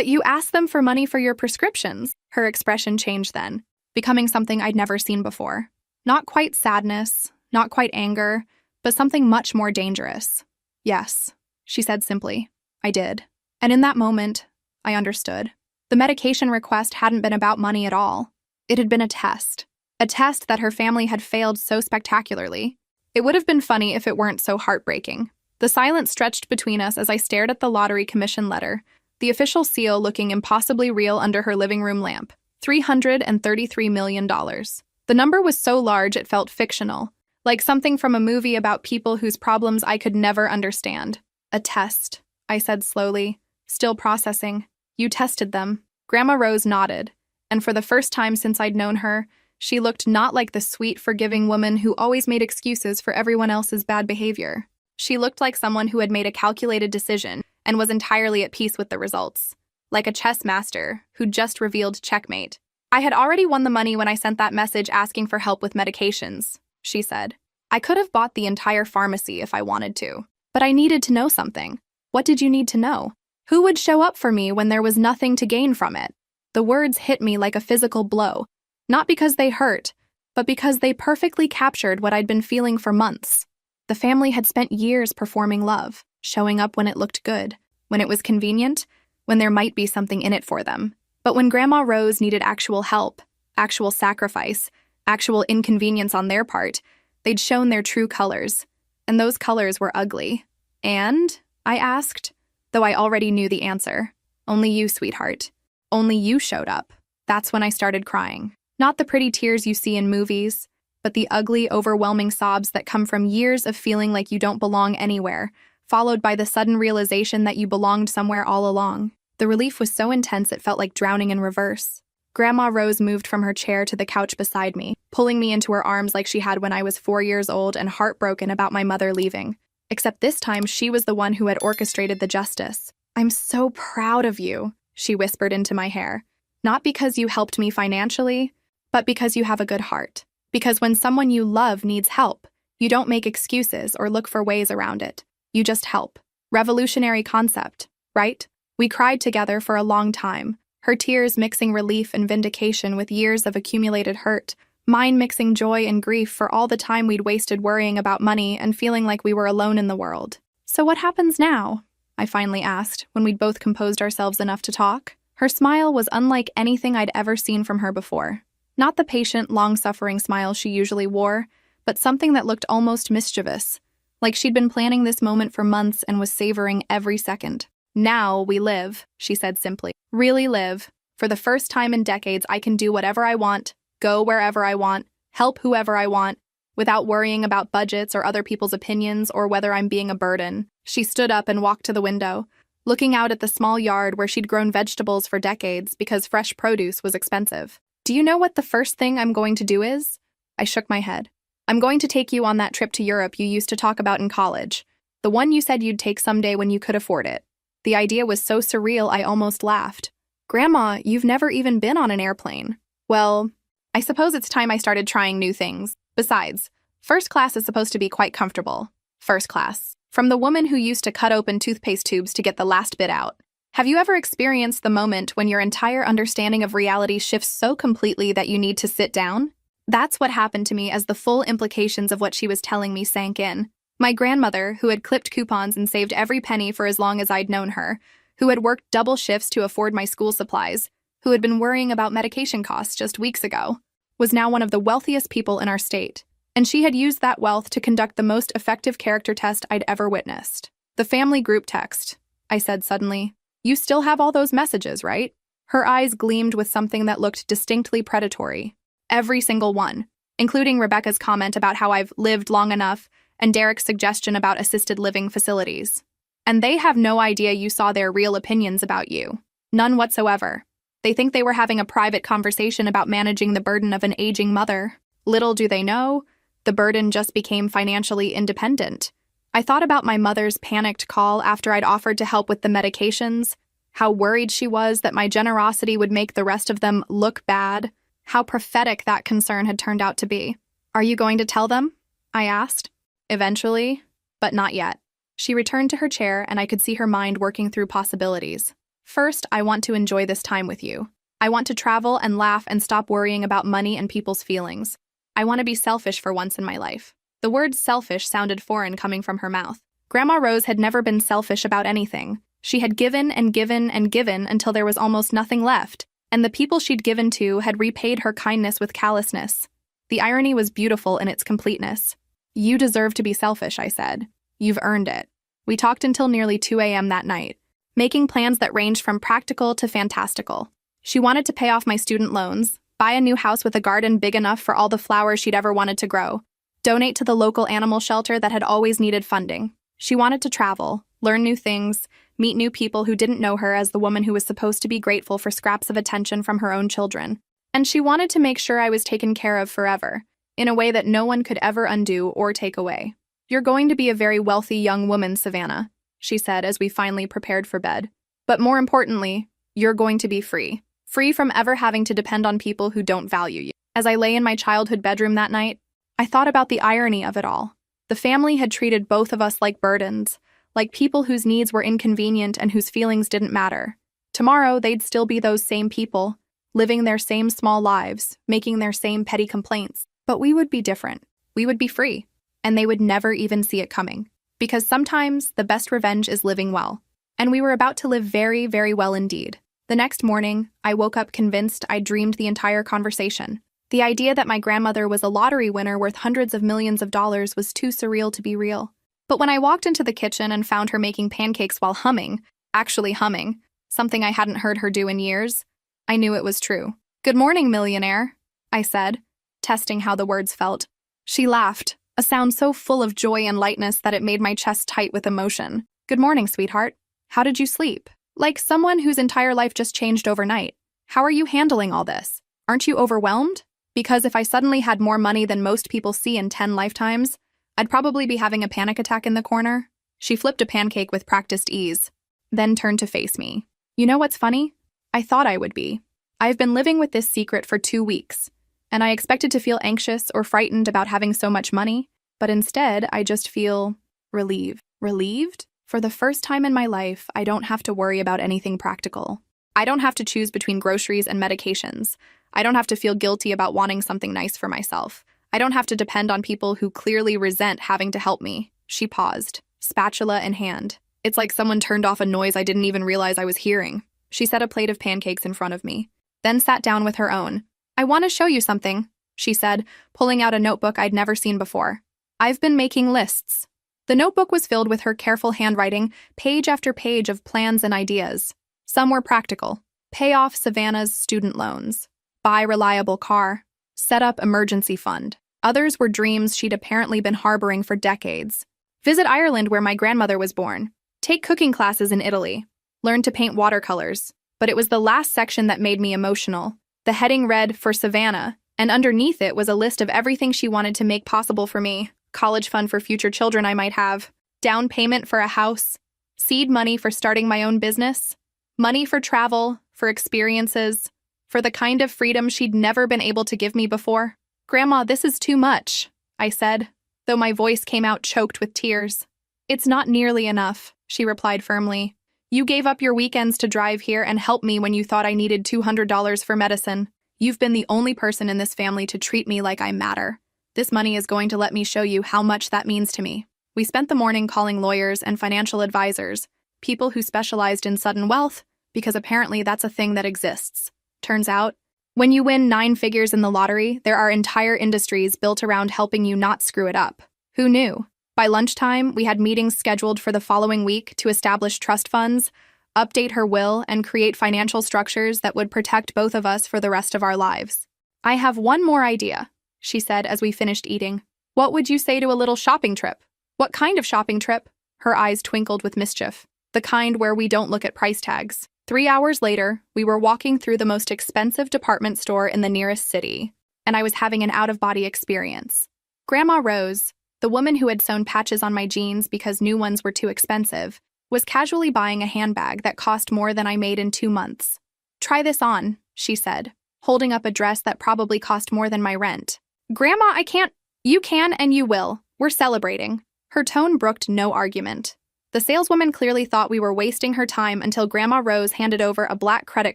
you asked them for money for your prescriptions." Her expression changed then, becoming something I'd never seen before. Not quite sadness, not quite anger, but something much more dangerous. "Yes," she said simply. "I did." And in that moment, I understood. The medication request hadn't been about money at all. It had been a test that her family had failed so spectacularly. It would have been funny if it weren't so heartbreaking. The silence stretched between us as I stared at the Lottery Commission letter, the official seal looking impossibly real under her living room lamp. $333 million. The number was so large it felt fictional, like something from a movie about people whose problems I could never understand. "A test," I said slowly, still processing. "You tested them." Grandma Rose nodded, and for the first time since I'd known her, she looked not like the sweet, forgiving woman who always made excuses for everyone else's bad behavior. She looked like someone who had made a calculated decision and was entirely at peace with the results. Like a chess master who'd just revealed checkmate. "I had already won the money when I sent that message asking for help with medications," she said. "I could have bought the entire pharmacy if I wanted to. But I needed to know something." "What did you need to know?" "Who would show up for me when there was nothing to gain from it?" The words hit me like a physical blow, not because they hurt, but because they perfectly captured what I'd been feeling for months. The family had spent years performing love, showing up when it looked good, when it was convenient, when there might be something in it for them. But when Grandma Rose needed actual help, actual sacrifice, actual inconvenience on their part, they'd shown their true colors. And those colors were ugly. "And?" I asked, though I already knew the answer. "Only you, sweetheart. Only you showed up." That's when I started crying. Not the pretty tears you see in movies, but the ugly, overwhelming sobs that come from years of feeling like you don't belong anywhere, followed by the sudden realization that you belonged somewhere all along. The relief was so intense it felt like drowning in reverse. Grandma Rose moved from her chair to the couch beside me, pulling me into her arms like she had when I was 4 years old and heartbroken about my mother leaving. Except this time, she was the one who had orchestrated the justice. "I'm so proud of you," she whispered into my hair. "Not because you helped me financially, but because you have a good heart. Because when someone you love needs help, you don't make excuses or look for ways around it. You just help." Revolutionary concept, right? We cried together for a long time, her tears mixing relief and vindication with years of accumulated hurt, mine mixing joy and grief for all the time we'd wasted worrying about money and feeling like we were alone in the world. "So what happens now?" I finally asked, when we'd both composed ourselves enough to talk. Her smile was unlike anything I'd ever seen from her before. Not the patient, long-suffering smile she usually wore, but something that looked almost mischievous, like she'd been planning this moment for months and was savoring every second. "Now we live," she said simply. "Really live. For the first time in decades, I can do whatever I want, go wherever I want, help whoever I want, without worrying about budgets or other people's opinions or whether I'm being a burden." She stood up and walked to the window, looking out at the small yard where she'd grown vegetables for decades because fresh produce was expensive. "Do you know what the first thing I'm going to do is?" I shook my head. "I'm going to take you on that trip to Europe you used to talk about in college, the one you said you'd take someday when you could afford it." The idea was so surreal I almost laughed. "Grandma, you've never even been on an airplane." "Well, I suppose it's time I started trying new things. Besides, first class is supposed to be quite comfortable." First class. From the woman who used to cut open toothpaste tubes to get the last bit out. Have you ever experienced the moment when your entire understanding of reality shifts so completely that you need to sit down? That's what happened to me as the full implications of what she was telling me sank in. My grandmother, who had clipped coupons and saved every penny for as long as I'd known her, who had worked double shifts to afford my school supplies, who had been worrying about medication costs just weeks ago, was now one of the wealthiest people in our state, and she had used that wealth to conduct the most effective character test I'd ever witnessed. "The family group text," I said suddenly. "You still have all those messages, right?" Her eyes gleamed with something that looked distinctly predatory. "Every single one, including Rebecca's comment about how I've lived long enough and Derek's suggestion about assisted living facilities. And they have no idea you saw their real opinions about you. None whatsoever. They think they were having a private conversation about managing the burden of an aging mother. Little do they know, the burden just became financially independent." I thought about my mother's panicked call after I'd offered to help with the medications, how worried she was that my generosity would make the rest of them look bad, how prophetic that concern had turned out to be. "Are you going to tell them?" I asked. "Eventually, but not yet." She returned to her chair and I could see her mind working through possibilities. "First, I want to enjoy this time with you. I want to travel and laugh and stop worrying about money and people's feelings. I want to be selfish for once in my life." The word selfish sounded foreign coming from her mouth. Grandma Rose had never been selfish about anything. She had given and given and given until there was almost nothing left, and the people she'd given to had repaid her kindness with callousness. The irony was beautiful in its completeness. "You deserve to be selfish," I said. "You've earned it." We talked until nearly 2 a.m. that night, making plans that ranged from practical to fantastical. She wanted to pay off my student loans, buy a new house with a garden big enough for all the flowers she'd ever wanted to grow, donate to the local animal shelter that had always needed funding. She wanted to travel, learn new things, meet new people who didn't know her as the woman who was supposed to be grateful for scraps of attention from her own children. And she wanted to make sure I was taken care of forever, in a way that no one could ever undo or take away. "You're going to be a very wealthy young woman, Savannah," she said as we finally prepared for bed. "But more importantly, you're going to be free. Free from ever having to depend on people who don't value you." As I lay in my childhood bedroom that night, I thought about the irony of it all. The family had treated both of us like burdens, like people whose needs were inconvenient and whose feelings didn't matter. Tomorrow, they'd still be those same people, living their same small lives, making their same petty complaints. But we would be different. We would be free. And they would never even see it coming. Because sometimes the best revenge is living well. And we were about to live very, very well indeed. The next morning, I woke up convinced I'd dreamed the entire conversation. The idea that my grandmother was a lottery winner worth hundreds of millions of dollars was too surreal to be real. But when I walked into the kitchen and found her making pancakes while humming, actually humming, something I hadn't heard her do in years, I knew it was true. "Good morning, millionaire," I said, testing how the words felt. She laughed, a sound so full of joy and lightness that it made my chest tight with emotion. "Good morning, sweetheart. How did you sleep?" Like someone whose entire life just changed overnight. "How are you handling all this? Aren't you overwhelmed?" Because if I suddenly had more money than most people see in 10 lifetimes, I'd probably be having a panic attack in the corner. She flipped a pancake with practiced ease, then turned to face me. "You know what's funny? I thought I would be. I've been living with this secret for 2 weeks, and I expected to feel anxious or frightened about having so much money, but instead I just feel relieved." Relieved? For the first time in my life, I don't have to worry about anything practical. I don't have to choose between groceries and medications. I don't have to feel guilty about wanting something nice for myself. I don't have to depend on people who clearly resent having to help me. She paused, spatula in hand. It's like someone turned off a noise I didn't even realize I was hearing. She set a plate of pancakes in front of me, then sat down with her own. "I want to show you something," she said, pulling out a notebook I'd never seen before. "I've been making lists." The notebook was filled with her careful handwriting, page after page of plans and ideas. Some were practical. Pay off Savannah's student loans. Buy reliable car. Set up emergency fund. Others were dreams she'd apparently been harboring for decades. Visit Ireland, where my grandmother was born. Take cooking classes in Italy. Learn to paint watercolors. But it was the last section that made me emotional. The heading read, "For Savannah," and underneath it was a list of everything she wanted to make possible for me. College fund for future children I might have. Down payment for a house. Seed money for starting my own business. Money for travel, for experiences, for the kind of freedom she'd never been able to give me before. "Grandma, this is too much," I said, though my voice came out choked with tears. "It's not nearly enough," she replied firmly. "You gave up your weekends to drive here and help me when you thought I needed $200 for medicine. You've been the only person in this family to treat me like I matter. This money is going to let me show you how much that means to me." We spent the morning calling lawyers and financial advisors, people who specialized in sudden wealth, because apparently that's a thing that exists. Turns out, when you win 9 figures in the lottery, there are entire industries built around helping you not screw it up. Who knew? By lunchtime, we had meetings scheduled for the following week to establish trust funds, update her will, and create financial structures that would protect both of us for the rest of our lives. "I have one more idea," she said as we finished eating. "What would you say to a little shopping trip?" "What kind of shopping trip?" Her eyes twinkled with mischief. "The kind where we don't look at price tags." 3 hours later, we were walking through the most expensive department store in the nearest city, and I was having an out-of-body experience. Grandma Rose, the woman who had sewn patches on my jeans because new ones were too expensive, was casually buying a handbag that cost more than I made in 2 months. "Try this on," she said, holding up a dress that probably cost more than my rent. "Grandma, I can't." "You can and you will. We're celebrating." Her tone brooked no argument. The saleswoman clearly thought we were wasting her time until Grandma Rose handed over a black credit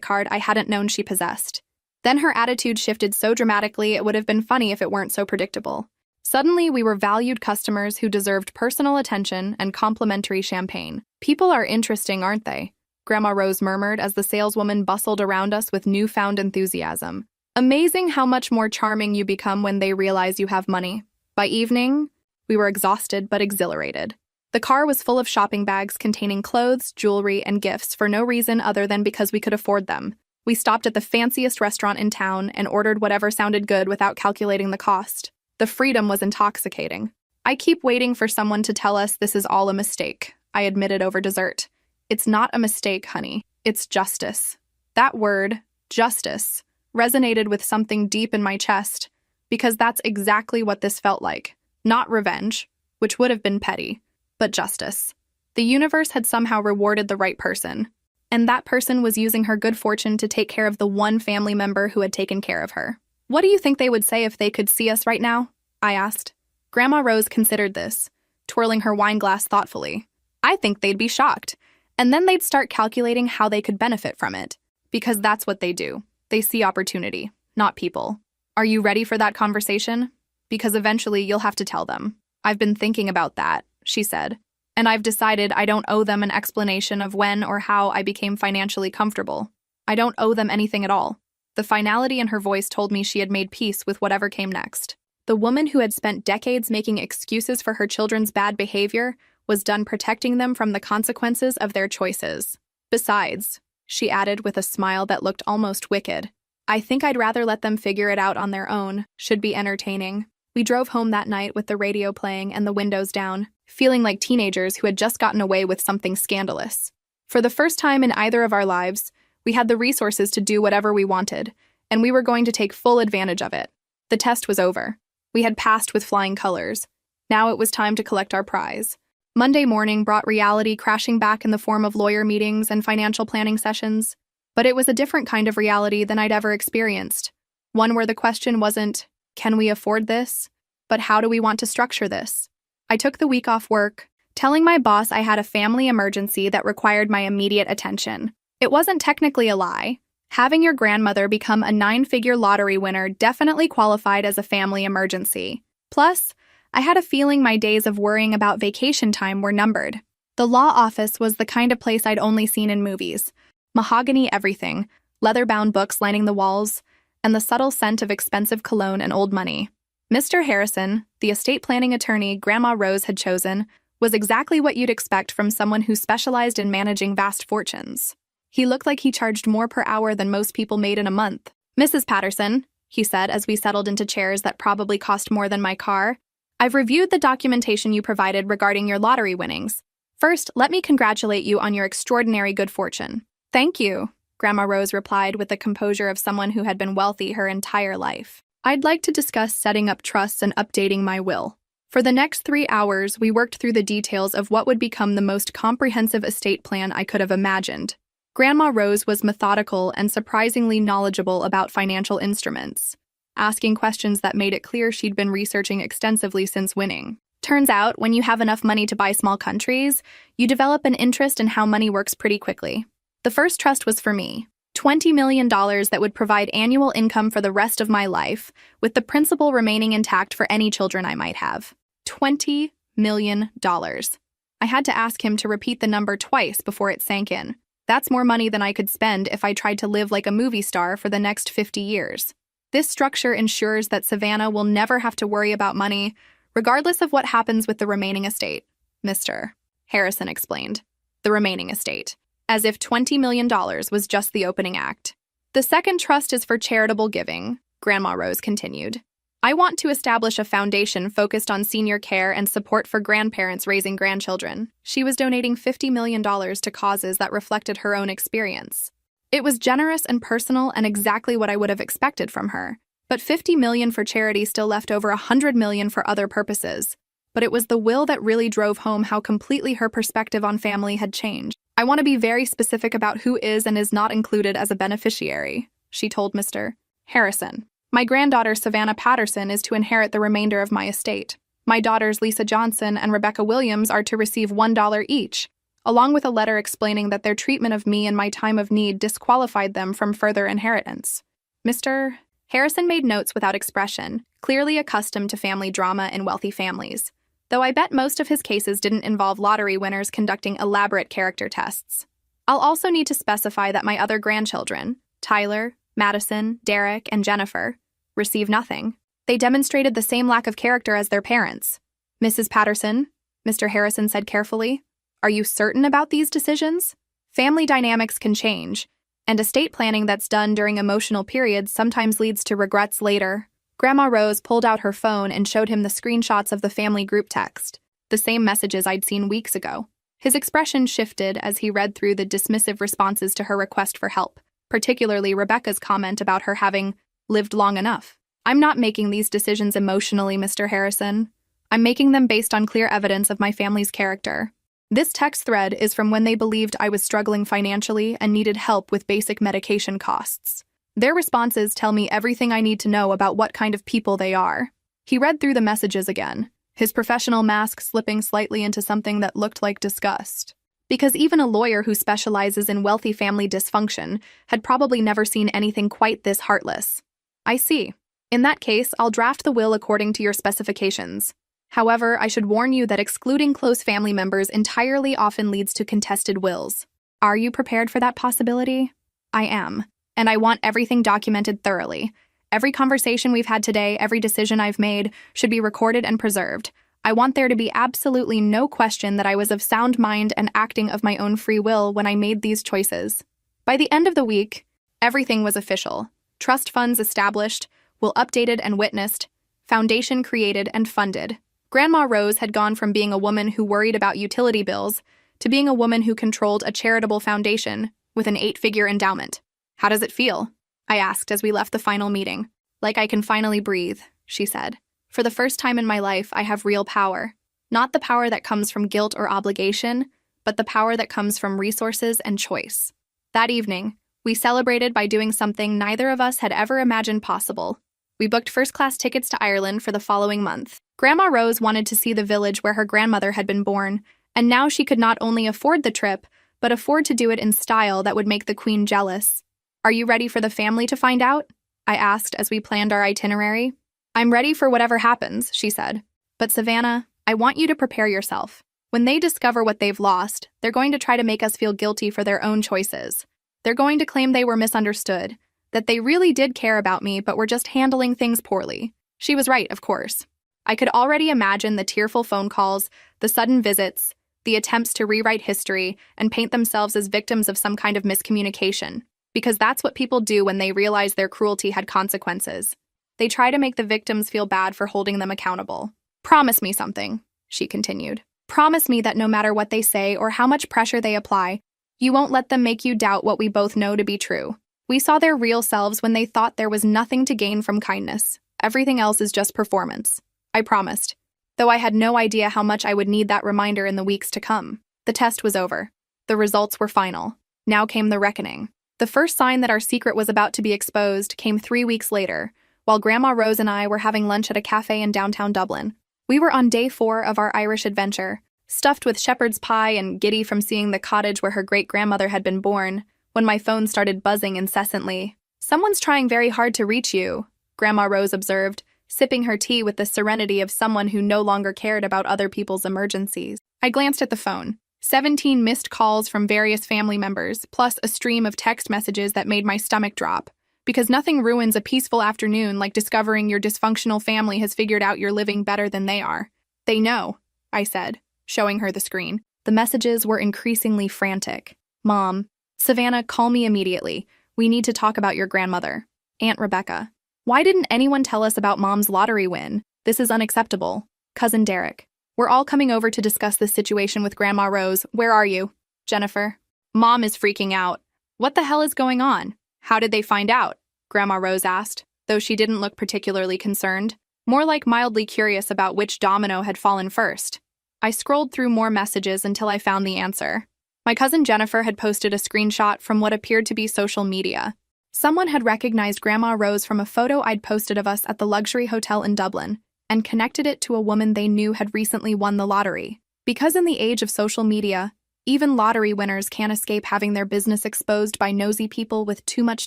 card I hadn't known she possessed. Then her attitude shifted so dramatically it would have been funny if it weren't so predictable. Suddenly, we were valued customers who deserved personal attention and complimentary champagne. "People are interesting, aren't they?" Grandma Rose murmured as the saleswoman bustled around us with newfound enthusiasm. "Amazing how much more charming you become when they realize you have money." By evening, we were exhausted but exhilarated. The car was full of shopping bags containing clothes, jewelry, and gifts for no reason other than because we could afford them. We stopped at the fanciest restaurant in town and ordered whatever sounded good without calculating the cost. The freedom was intoxicating. "I keep waiting for someone to tell us this is all a mistake," I admitted over dessert. "It's not a mistake, honey. It's justice." That word, justice, resonated with something deep in my chest, because that's exactly what this felt like. Not revenge, which would have been petty, but justice. The universe had somehow rewarded the right person, and that person was using her good fortune to take care of the one family member who had taken care of her. "What do you think they would say if they could see us right now?" I asked. Grandma Rose considered this, twirling her wine glass thoughtfully. "I think they'd be shocked, and then they'd start calculating how they could benefit from it, because that's what they do. They see opportunity, not people. Are you ready for that conversation? Because eventually you'll have to tell them." "I've been thinking about that," she said, "and I've decided I don't owe them an explanation of when or how I became financially comfortable. I don't owe them anything at all." The finality in her voice told me she had made peace with whatever came next. The woman who had spent decades making excuses for her children's bad behavior was done protecting them from the consequences of their choices. "Besides," she added with a smile that looked almost wicked, "I think I'd rather let them figure it out on their own. Should be entertaining." We drove home that night with the radio playing and the windows down, feeling like teenagers who had just gotten away with something scandalous. For the first time in either of our lives, we had the resources to do whatever we wanted, and we were going to take full advantage of it. The test was over. We had passed with flying colors. Now it was time to collect our prize. Monday morning brought reality crashing back in the form of lawyer meetings and financial planning sessions. But it was a different kind of reality than I'd ever experienced. One where the question wasn't, can we afford this? But how do we want to structure this? I took the week off work, telling my boss I had a family emergency that required my immediate attention. It wasn't technically a lie. Having your grandmother become a 9-figure lottery winner definitely qualified as a family emergency. Plus, I had a feeling my days of worrying about vacation time were numbered. The law office was the kind of place I'd only seen in movies. Mahogany everything, leather-bound books lining the walls, and the subtle scent of expensive cologne and old money. Mr. Harrison, the estate planning attorney Grandma Rose had chosen, was exactly what you'd expect from someone who specialized in managing vast fortunes. He looked like he charged more per hour than most people made in a month. "Mrs. Patterson," he said as we settled into chairs that probably cost more than my car, "I've reviewed the documentation you provided regarding your lottery winnings. First, let me congratulate you on your extraordinary good fortune." "Thank you," Grandma Rose replied with the composure of someone who had been wealthy her entire life. "I'd like to discuss setting up trusts and updating my will." For the next 3 hours, we worked through the details of what would become the most comprehensive estate plan I could have imagined. Grandma Rose was methodical and surprisingly knowledgeable about financial instruments, asking questions that made it clear she'd been researching extensively since winning. Turns out, when you have enough money to buy small countries, you develop an interest in how money works pretty quickly. The first trust was for me, $20 million that would provide annual income for the rest of my life, with the principal remaining intact for any children I might have. $20 million. I had to ask him to repeat the number twice before it sank in. That's more money than I could spend if I tried to live like a movie star for the next 50 years. This structure ensures that Savannah will never have to worry about money, regardless of what happens with the remaining estate, Mr. Harrison explained. The remaining estate. As if $20 million was just the opening act. "The second trust is for charitable giving," Grandma Rose continued. "I want to establish a foundation focused on senior care and support for grandparents raising grandchildren." She was donating $50 million to causes that reflected her own experience. It was generous and personal and exactly what I would have expected from her. But $50 million for charity still left over $100 million for other purposes. But it was the will that really drove home how completely her perspective on family had changed. "I want to be very specific about who is and is not included as a beneficiary," she told Mr. Harrison. "My granddaughter Savannah Patterson is to inherit the remainder of my estate. My daughters Lisa Johnson and Rebecca Williams are to receive $1 each, along with a letter explaining that their treatment of me in my time of need disqualified them from further inheritance." Mr. Harrison made notes without expression, clearly accustomed to family drama in wealthy families, though I bet most of his cases didn't involve lottery winners conducting elaborate character tests. "I'll also need to specify that my other grandchildren, Tyler, Madison, Derek, and Jennifer, receive nothing. They demonstrated the same lack of character as their parents." "Mrs. Patterson," Mr. Harrison said carefully, "are you certain about these decisions? Family dynamics can change, and estate planning that's done during emotional periods sometimes leads to regrets later." Grandma Rose pulled out her phone and showed him the screenshots of the family group text, the same messages I'd seen weeks ago. His expression shifted as he read through the dismissive responses to her request for help, particularly Rebecca's comment about her having lived long enough. "I'm not making these decisions emotionally, Mr. Harrison. I'm making them based on clear evidence of my family's character. This text thread is from when they believed I was struggling financially and needed help with basic medication costs. Their responses tell me everything I need to know about what kind of people they are." He read through the messages again, his professional mask slipping slightly into something that looked like disgust. Because even a lawyer who specializes in wealthy family dysfunction had probably never seen anything quite this heartless. "I see. In that case, I'll draft the will according to your specifications. However, I should warn you that excluding close family members entirely often leads to contested wills. Are you prepared for that possibility?" "I am. And I want everything documented thoroughly. Every conversation we've had today, every decision I've made, should be recorded and preserved. I want there to be absolutely no question that I was of sound mind and acting of my own free will when I made these choices." By the end of the week, everything was official. Trust funds established, will updated and witnessed, foundation created and funded. Grandma Rose had gone from being a woman who worried about utility bills to being a woman who controlled a charitable foundation with an 8-figure endowment. "How does it feel?" I asked as we left the final meeting. "Like I can finally breathe," she said. "For the first time in my life, I have real power. Not the power that comes from guilt or obligation, but the power that comes from resources and choice." That evening, we celebrated by doing something neither of us had ever imagined possible. We booked first-class tickets to Ireland for the following month. Grandma Rose wanted to see the village where her grandmother had been born, and now she could not only afford the trip, but afford to do it in style that would make the Queen jealous. "Are you ready for the family to find out?" I asked as we planned our itinerary. "I'm ready for whatever happens," she said. "But Savannah, I want you to prepare yourself. When they discover what they've lost, they're going to try to make us feel guilty for their own choices. They're going to claim they were misunderstood, that they really did care about me but were just handling things poorly." She was right, of course. I could already imagine the tearful phone calls, the sudden visits, the attempts to rewrite history and paint themselves as victims of some kind of miscommunication, because that's what people do when they realize their cruelty had consequences. They try to make the victims feel bad for holding them accountable. "Promise me something," she continued. "Promise me that no matter what they say or how much pressure they apply, you won't let them make you doubt what we both know to be true. We saw their real selves when they thought there was nothing to gain from kindness. Everything else is just performance." I promised, though I had no idea how much I would need that reminder in the weeks to come. The test was over. The results were final. Now came the reckoning. The first sign that our secret was about to be exposed came 3 weeks later, while Grandma Rose and I were having lunch at a cafe in downtown Dublin. We were on day 4 of our Irish adventure, stuffed with shepherd's pie and giddy from seeing the cottage where her great-grandmother had been born, when my phone started buzzing incessantly. "Someone's trying very hard to reach you," Grandma Rose observed, sipping her tea with the serenity of someone who no longer cared about other people's emergencies. I glanced at the phone. 17 missed calls from various family members, plus a stream of text messages that made my stomach drop. Because nothing ruins a peaceful afternoon like discovering your dysfunctional family has figured out you're living better than they are. "They know," I said, showing her the screen. The messages were increasingly frantic. "Mom, Savannah, call me immediately. We need to talk about your grandmother. Aunt Rebecca. Why didn't anyone tell us about Mom's lottery win? This is unacceptable. Cousin Derek. We're all coming over to discuss this situation with Grandma Rose. Where are you? Jennifer. Mom is freaking out. What the hell is going on? How did they find out?" Grandma Rose asked, though she didn't look particularly concerned, more like mildly curious about which domino had fallen first. I scrolled through more messages until I found the answer. My cousin Jennifer had posted a screenshot from what appeared to be social media. Someone had recognized Grandma Rose from a photo I'd posted of us at the luxury hotel in Dublin and connected it to a woman they knew had recently won the lottery. Because in the age of social media, even lottery winners can't escape having their business exposed by nosy people with too much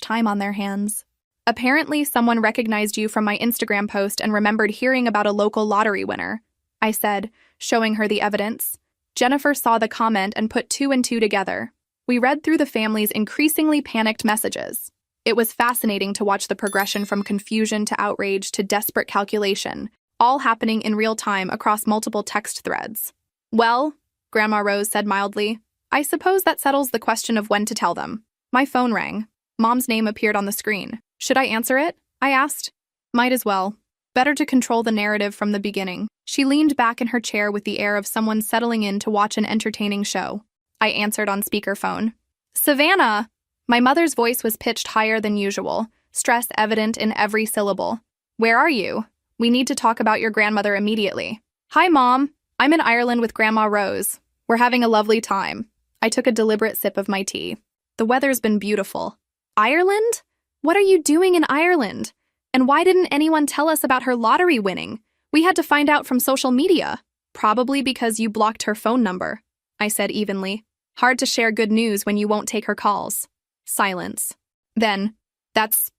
time on their hands. "Apparently, someone recognized you from my Instagram post and remembered hearing about a local lottery winner," I said, showing her the evidence. Jennifer saw the comment and put 2 and 2 together. We read through the family's increasingly panicked messages. It was fascinating to watch the progression from confusion to outrage to desperate calculation, all happening in real time across multiple text threads. "Well," Grandma Rose said mildly, "I suppose that settles the question of when to tell them." My phone rang. Mom's name appeared on the screen. "Should I answer it?" I asked. "Might as well. Better to control the narrative from the beginning." She leaned back in her chair with the air of someone settling in to watch an entertaining show. I answered on speakerphone. "Savannah!" My mother's voice was pitched higher than usual, stress evident in every syllable. "Where are you? We need to talk about your grandmother immediately." "Hi, Mom. I'm in Ireland with Grandma Rose. We're having a lovely time." I took a deliberate sip of my tea. "The weather's been beautiful." "Ireland? What are you doing in Ireland? And why didn't anyone tell us about her lottery winning? We had to find out from social media." "Probably because you blocked her phone number," I said evenly. "Hard to share good news when you won't take her calls." Silence. "Then, that's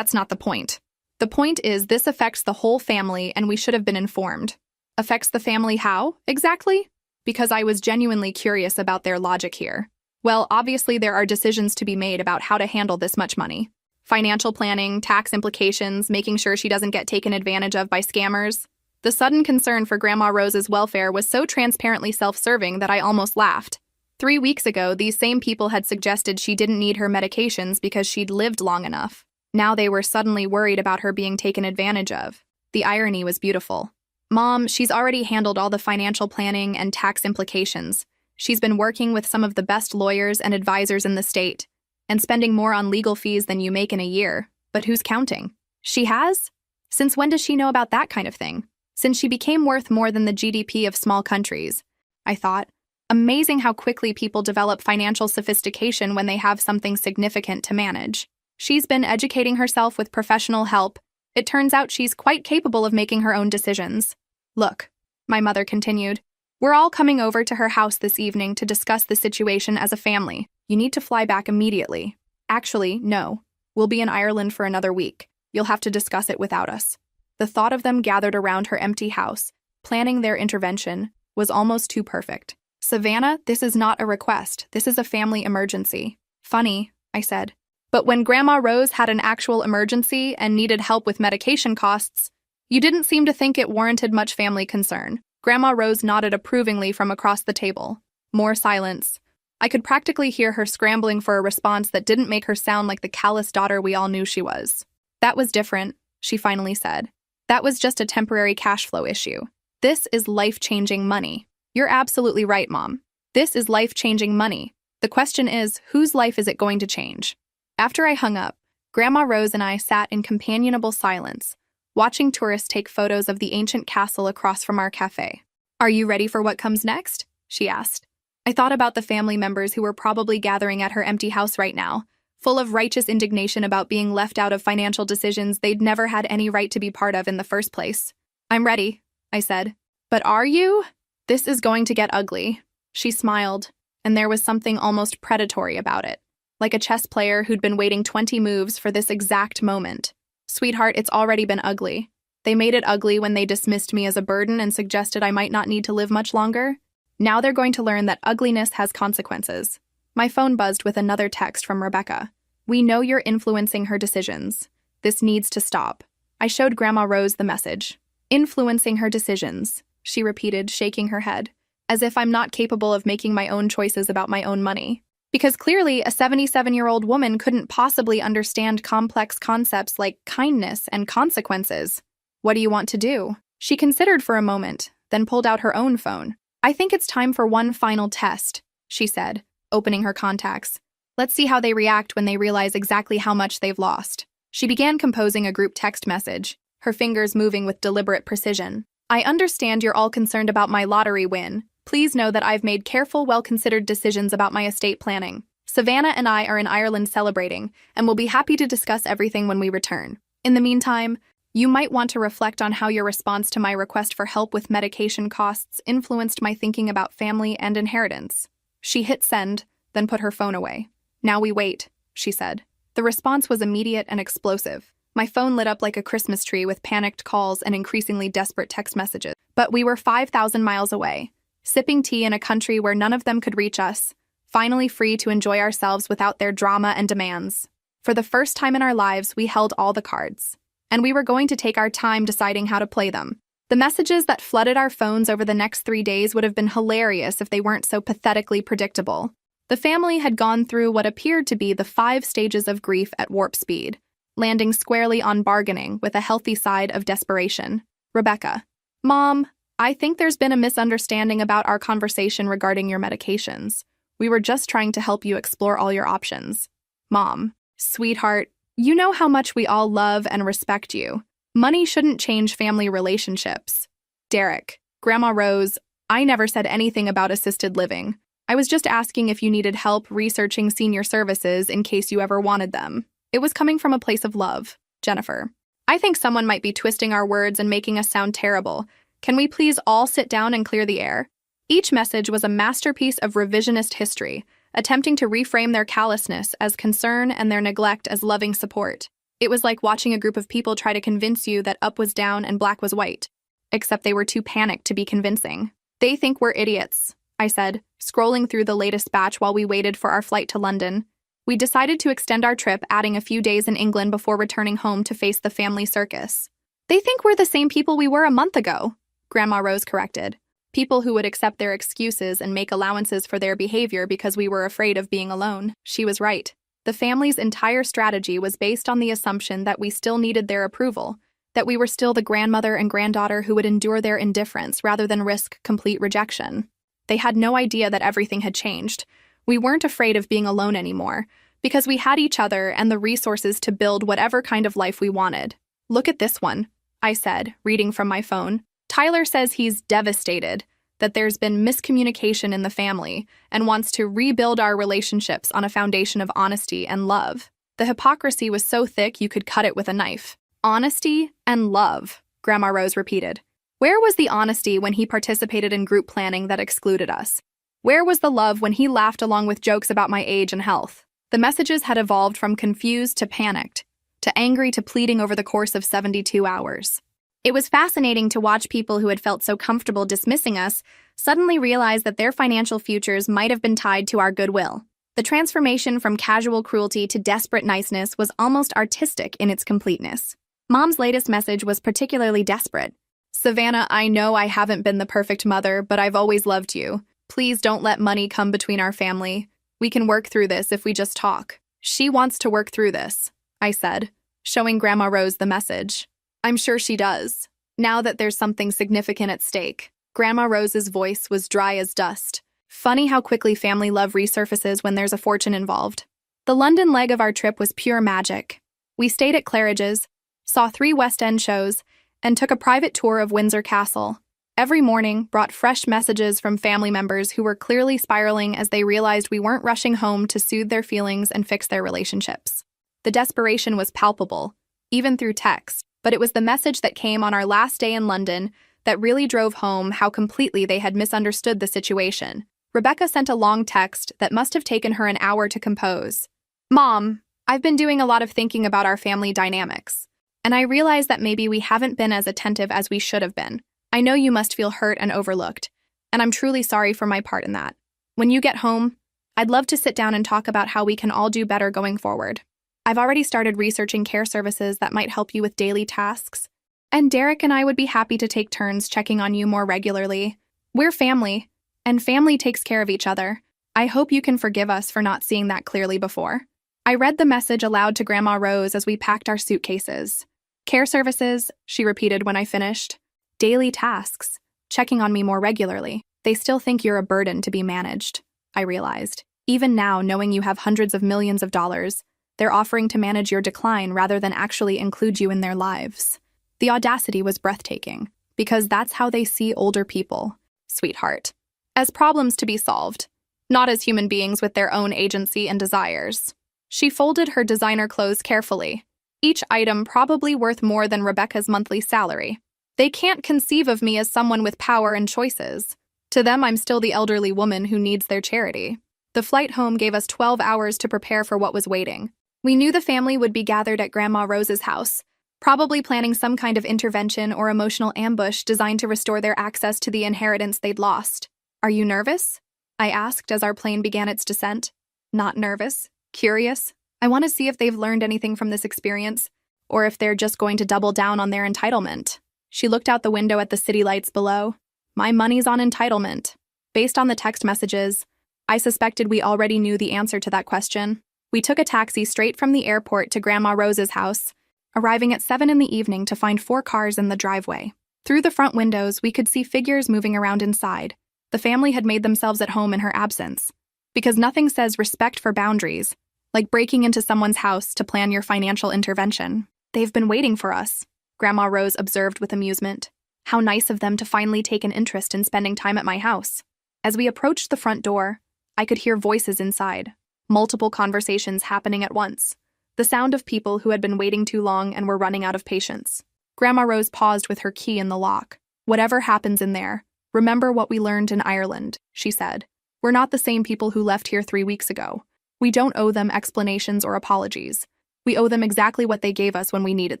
not the point. The point is this affects the whole family and we should have been informed." "Affects the family how, exactly?" Because I was genuinely curious about their logic here. "Well, obviously there are decisions to be made about how to handle this much money. Financial planning, tax implications, making sure she doesn't get taken advantage of by scammers." The sudden concern for Grandma Rose's welfare was so transparently self-serving that I almost laughed. 3 weeks ago, these same people had suggested she didn't need her medications because she'd lived long enough. Now they were suddenly worried about her being taken advantage of. The irony was beautiful. Mom, she's already handled all the financial planning and tax implications. She's been working with some of the best lawyers and advisors in the state, and spending more on legal fees than you make in a year. But who's counting? She has? Since when does she know about that kind of thing? Since she became worth more than the GDP of small countries. I thought, amazing how quickly people develop financial sophistication when they have something significant to manage. She's been educating herself with professional help. It turns out she's quite capable of making her own decisions. Look, my mother continued, we're all coming over to her house this evening to discuss the situation as a family. You need to fly back immediately. Actually, no. We'll be in Ireland for another week. You'll have to discuss it without us. The thought of them gathered around her empty house, planning their intervention, was almost too perfect. Savannah, this is not a request. This is a family emergency. Funny, I said. But when Grandma Rose had an actual emergency and needed help with medication costs, you didn't seem to think it warranted much family concern. Grandma Rose nodded approvingly from across the table. More silence. I could practically hear her scrambling for a response that didn't make her sound like the callous daughter we all knew she was. That was different, she finally said. That was just a temporary cash flow issue. This is life-changing money. You're absolutely right, Mom. This is life-changing money. The question is, whose life is it going to change? After I hung up, Grandma Rose and I sat in companionable silence, watching tourists take photos of the ancient castle across from our cafe. Are you ready for what comes next? She asked. I thought about the family members who were probably gathering at her empty house right now, full of righteous indignation about being left out of financial decisions they'd never had any right to be part of in the first place. I'm ready, I said. But are you? This is going to get ugly. She smiled, and there was something almost predatory about it, like a chess player who'd been waiting 20 moves for this exact moment. Sweetheart, it's already been ugly. They made it ugly when they dismissed me as a burden and suggested I might not need to live much longer. Now they're going to learn that ugliness has consequences. My phone buzzed with another text from Rebecca. We know you're influencing her decisions. This needs to stop. I showed Grandma Rose the message. Influencing her decisions, she repeated, shaking her head, as if I'm not capable of making my own choices about my own money. Because clearly, a 77-year-old woman couldn't possibly understand complex concepts like kindness and consequences. What do you want to do? She considered for a moment, then pulled out her own phone. I think it's time for one final test, she said, opening her contacts. Let's see how they react when they realize exactly how much they've lost. She began composing a group text message, her fingers moving with deliberate precision. I understand you're all concerned about my lottery win. Please know that I've made careful, well-considered decisions about my estate planning. Savannah and I are in Ireland celebrating, and we'll be happy to discuss everything when we return. In the meantime, you might want to reflect on how your response to my request for help with medication costs influenced my thinking about family and inheritance. She hit send, then put her phone away. Now we wait, she said. The response was immediate and explosive. My phone lit up like a Christmas tree with panicked calls and increasingly desperate text messages. But we were 5,000 miles away, sipping tea in a country where none of them could reach us, finally free to enjoy ourselves without their drama and demands. For the first time in our lives, we held all the cards, and we were going to take our time deciding how to play them. The messages that flooded our phones over the next 3 days would have been hilarious if they weren't so pathetically predictable. The family had gone through what appeared to be the 5 stages of grief at warp speed, landing squarely on bargaining with a healthy side of desperation. Rebecca. Mom, I think there's been a misunderstanding about our conversation regarding your medications. We were just trying to help you explore all your options. Mom. Sweetheart, you know how much we all love and respect you. Money shouldn't change family relationships. Derek. Grandma Rose, I never said anything about assisted living. I was just asking if you needed help researching senior services in case you ever wanted them. It was coming from a place of love. Jennifer. I think someone might be twisting our words and making us sound terrible. Can we please all sit down and clear the air? Each message was a masterpiece of revisionist history, attempting to reframe their callousness as concern and their neglect as loving support. It was like watching a group of people try to convince you that up was down and black was white. Except they were too panicked to be convincing. They think we're idiots, I said, scrolling through the latest batch while we waited for our flight to London. We decided to extend our trip, adding a few days in England before returning home to face the family circus. They think we're the same people we were a month ago, Grandma Rose corrected. People who would accept their excuses and make allowances for their behavior because we were afraid of being alone. She was right. The family's entire strategy was based on the assumption that we still needed their approval, that we were still the grandmother and granddaughter who would endure their indifference rather than risk complete rejection. They had no idea that everything had changed. We weren't afraid of being alone anymore, because we had each other and the resources to build whatever kind of life we wanted. "Look at this one," I said, reading from my phone. "Tyler says he's devastated that there's been miscommunication in the family and wants to rebuild our relationships on a foundation of honesty and love." The hypocrisy was so thick you could cut it with a knife. "Honesty and love," Grandma Rose repeated. Where was the honesty when he participated in group planning that excluded us? Where was the love when he laughed along with jokes about my age and health? The messages had evolved from confused to panicked, to angry to pleading over the course of 72 hours. It was fascinating to watch people who had felt so comfortable dismissing us suddenly realize that their financial futures might have been tied to our goodwill. The transformation from casual cruelty to desperate niceness was almost artistic in its completeness. Mom's latest message was particularly desperate. "Savannah, I know I haven't been the perfect mother, but I've always loved you. Please don't let money come between our family. We can work through this if we just talk." "She wants to work through this," I said, showing Grandma Rose the message. "I'm sure she does. Now that there's something significant at stake." Grandma Rose's voice was dry as dust. Funny how quickly family love resurfaces when there's a fortune involved. The London leg of our trip was pure magic. We stayed at Claridge's, saw 3 West End shows, and took a private tour of Windsor Castle. Every morning brought fresh messages from family members who were clearly spiraling as they realized we weren't rushing home to soothe their feelings and fix their relationships. The desperation was palpable, even through text, but it was the message that came on our last day in London that really drove home how completely they had misunderstood the situation. Rebecca sent a long text that must have taken her an hour to compose. "Mom, I've been doing a lot of thinking about our family dynamics, and I realize that maybe we haven't been as attentive as we should have been. I know you must feel hurt and overlooked, and I'm truly sorry for my part in that. When you get home, I'd love to sit down and talk about how we can all do better going forward. I've already started researching care services that might help you with daily tasks, and Derek and I would be happy to take turns checking on you more regularly. We're family, and family takes care of each other. I hope you can forgive us for not seeing that clearly before." I read the message aloud to Grandma Rose as we packed our suitcases. "Care services," she repeated when I finished. "Daily tasks, checking on me more regularly. They still think you're a burden to be managed," I realized. Even now, knowing you have hundreds of millions of dollars, they're offering to manage your decline rather than actually include you in their lives. The audacity was breathtaking, because that's how they see older people, sweetheart. As problems to be solved, not as human beings with their own agency and desires. She folded her designer clothes carefully, each item probably worth more than Rebecca's monthly salary. They can't conceive of me as someone with power and choices. To them, I'm still the elderly woman who needs their charity. The flight home gave us 12 hours to prepare for what was waiting. We knew the family would be gathered at Grandma Rose's house, probably planning some kind of intervention or emotional ambush designed to restore their access to the inheritance they'd lost. "Are you nervous?" I asked as our plane began its descent. "Not nervous. Curious. I want to see if they've learned anything from this experience, or if they're just going to double down on their entitlement." She looked out the window at the city lights below. "My money's on entitlement." Based on the text messages, I suspected we already knew the answer to that question. We took a taxi straight from the airport to Grandma Rose's house, arriving at 7 in the evening to find 4 cars in the driveway. Through the front windows, we could see figures moving around inside. The family had made themselves at home in her absence, because nothing says respect for boundaries like breaking into someone's house to plan your financial intervention. "They've been waiting for us," Grandma Rose observed with amusement. "How nice of them to finally take an interest in spending time at my house." As we approached the front door, I could hear voices inside, multiple conversations happening at once, the sound of people who had been waiting too long and were running out of patience. Grandma Rose paused with her key in the lock. "Whatever happens in there, remember what we learned in Ireland," she said. "We're not the same people who left here 3 weeks ago. We don't owe them explanations or apologies. We owe them exactly what they gave us when we needed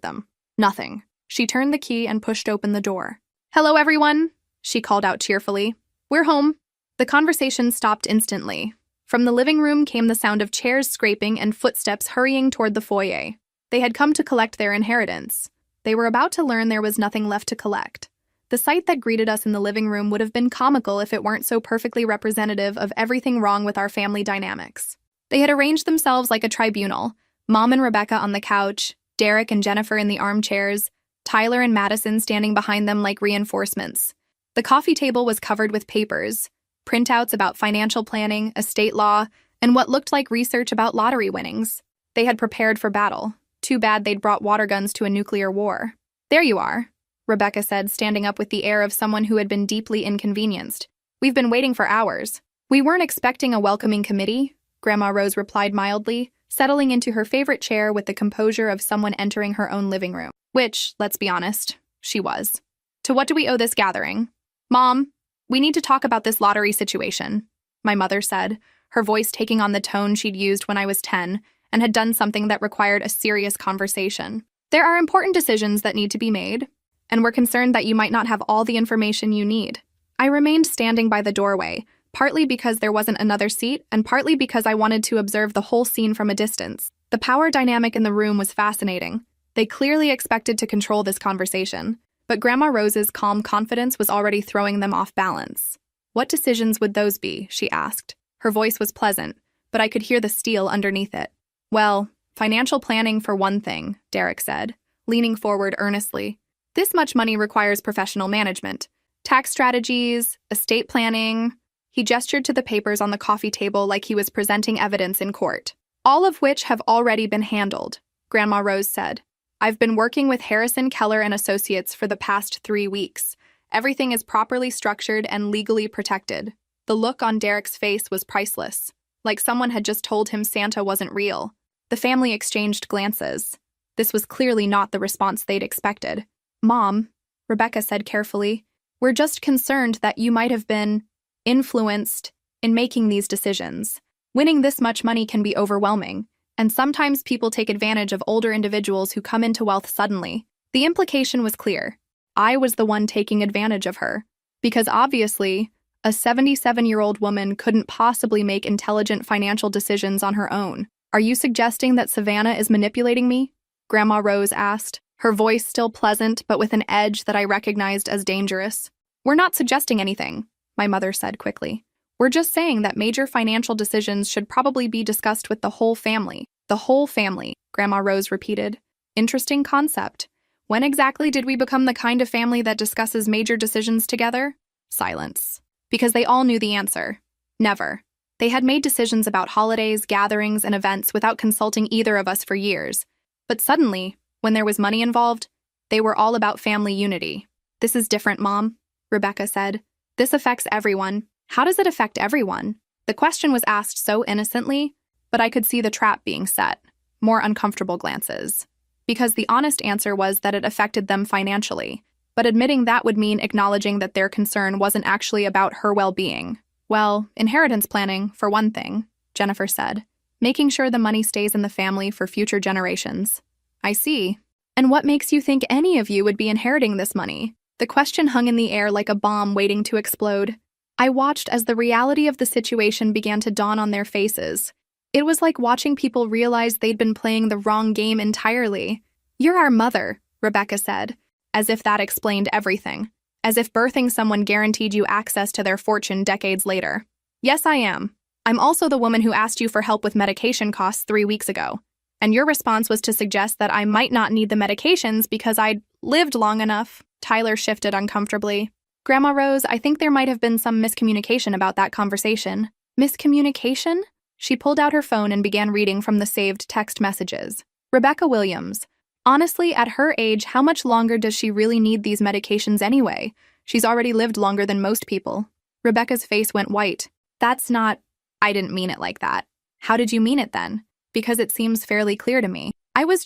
them. Nothing." She turned the key and pushed open the door. "Hello, everyone," she called out cheerfully. "We're home." The conversation stopped instantly. From the living room came the sound of chairs scraping and footsteps hurrying toward the foyer. They had come to collect their inheritance. They were about to learn there was nothing left to collect. The sight that greeted us in the living room would have been comical if it weren't so perfectly representative of everything wrong with our family dynamics. They had arranged themselves like a tribunal, Mom and Rebecca on the couch, Derek and Jennifer in the armchairs, Tyler and Madison standing behind them like reinforcements. The coffee table was covered with papers, printouts about financial planning, estate law, and what looked like research about lottery winnings. They had prepared for battle. Too bad they'd brought water guns to a nuclear war. "There you are," Rebecca said, standing up with the air of someone who had been deeply inconvenienced. "We've been waiting for hours." "We weren't expecting a welcoming committee," Grandma Rose replied mildly, settling into her favorite chair with the composure of someone entering her own living room. Which, let's be honest, she was. "To what do we owe this gathering?" "Mom, we need to talk about this lottery situation," my mother said, her voice taking on the tone she'd used when I was 10 and had done something that required a serious conversation. "There are important decisions that need to be made, and we're concerned that you might not have all the information you need." I remained standing by the doorway, partly because there wasn't another seat and partly because I wanted to observe the whole scene from a distance. The power dynamic in the room was fascinating. They clearly expected to control this conversation, but Grandma Rose's calm confidence was already throwing them off balance. "What decisions would those be?" she asked. Her voice was pleasant, but I could hear the steel underneath it. "Well, financial planning for one thing," Derek said, leaning forward earnestly. "This much money requires professional management. Tax strategies, estate planning." He gestured to the papers on the coffee table like he was presenting evidence in court. "All of which have already been handled," Grandma Rose said. "I've been working with Harrison, Keller and Associates for the past 3 weeks. Everything is properly structured and legally protected." The look on Derek's face was priceless, like someone had just told him Santa wasn't real. The family exchanged glances. This was clearly not the response they'd expected. "Mom," Rebecca said carefully, "we're just concerned that you might have been influenced in making these decisions. Winning this much money can be overwhelming, and sometimes people take advantage of older individuals who come into wealth suddenly." The implication was clear. I was the one taking advantage of her. Because obviously, a 77-year-old woman couldn't possibly make intelligent financial decisions on her own. "Are you suggesting that Savannah is manipulating me?" Grandma Rose asked, her voice still pleasant but with an edge that I recognized as dangerous. "We're not suggesting anything," my mother said quickly. "We're just saying that major financial decisions should probably be discussed with the whole family." "The whole family," Grandma Rose repeated. "Interesting concept. When exactly did we become the kind of family that discusses major decisions together?" Silence. Because they all knew the answer. Never. They had made decisions about holidays, gatherings, and events without consulting either of us for years. But suddenly, when there was money involved, they were all about family unity. "This is different, Mom," Rebecca said. "This affects everyone." "How does it affect everyone?" The question was asked so innocently, but I could see the trap being set. More uncomfortable glances. Because the honest answer was that it affected them financially. But admitting that would mean acknowledging that their concern wasn't actually about her well-being. "Well, inheritance planning, for one thing," Jennifer said. "Making sure the money stays in the family for future generations." "I see. And what makes you think any of you would be inheriting this money?" The question hung in the air like a bomb waiting to explode. I watched as the reality of the situation began to dawn on their faces. It was like watching people realize they'd been playing the wrong game entirely. "You're our mother," Rebecca said, as if that explained everything. As if birthing someone guaranteed you access to their fortune decades later. "Yes, I am. I'm also the woman who asked you for help with medication costs 3 weeks ago. And your response was to suggest that I might not need the medications because I'd lived long enough." Tyler shifted uncomfortably. "Grandma Rose, I think there might have been some miscommunication about that conversation." "Miscommunication?" She pulled out her phone and began reading from the saved text messages. "Rebecca Williams. Honestly, at her age, how much longer does she really need these medications anyway? She's already lived longer than most people." Rebecca's face went white. "That's not—" "I didn't mean it like that." "How did you mean it then?" "Because it seems fairly clear to me. I was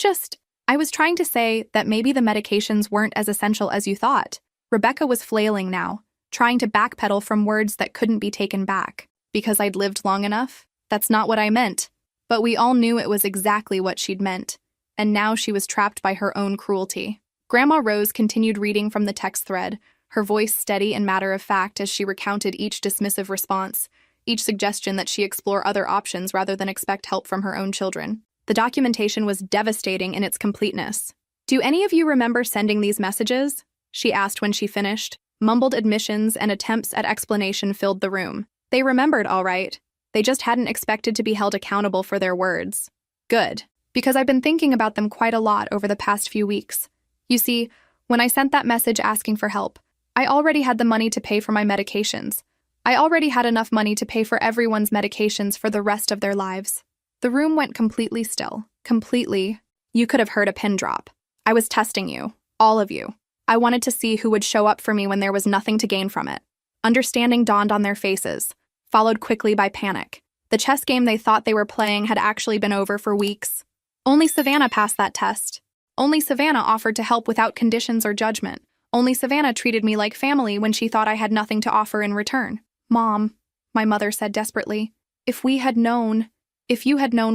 trying to say that maybe the medications weren't as essential as you thought." Rebecca was flailing now, trying to backpedal from words that couldn't be taken back. "Because I'd lived long enough? That's not what I meant." But we all knew it was exactly what she'd meant. And now she was trapped by her own cruelty. Grandma Rose continued reading from the text thread, her voice steady and matter-of-fact as she recounted each dismissive response, each suggestion that she explore other options rather than expect help from her own children. The documentation was devastating in its completeness. "Do any of you remember sending these messages?" she asked when she finished. Mumbled admissions and attempts at explanation filled the room. They remembered, all right. They just hadn't expected to be held accountable for their words. "Good. Because I've been thinking about them quite a lot over the past few weeks. You see, When I sent that message asking for help, I already had the money to pay for my medications. I already had enough money to pay for everyone's medications for the rest of their lives. The room went completely still. Completely. You could have heard a pin drop. I was testing you. All of you. I wanted to see who would show up for me when there was nothing to gain from it. Understanding dawned on their faces, followed quickly by panic. The chess game they thought they were playing had actually been over for weeks. Only Savannah passed that test. Only Savannah offered to help without conditions or judgment. Only Savannah treated me like family when she thought I had nothing to offer in return. Mom, my mother said desperately, if you had known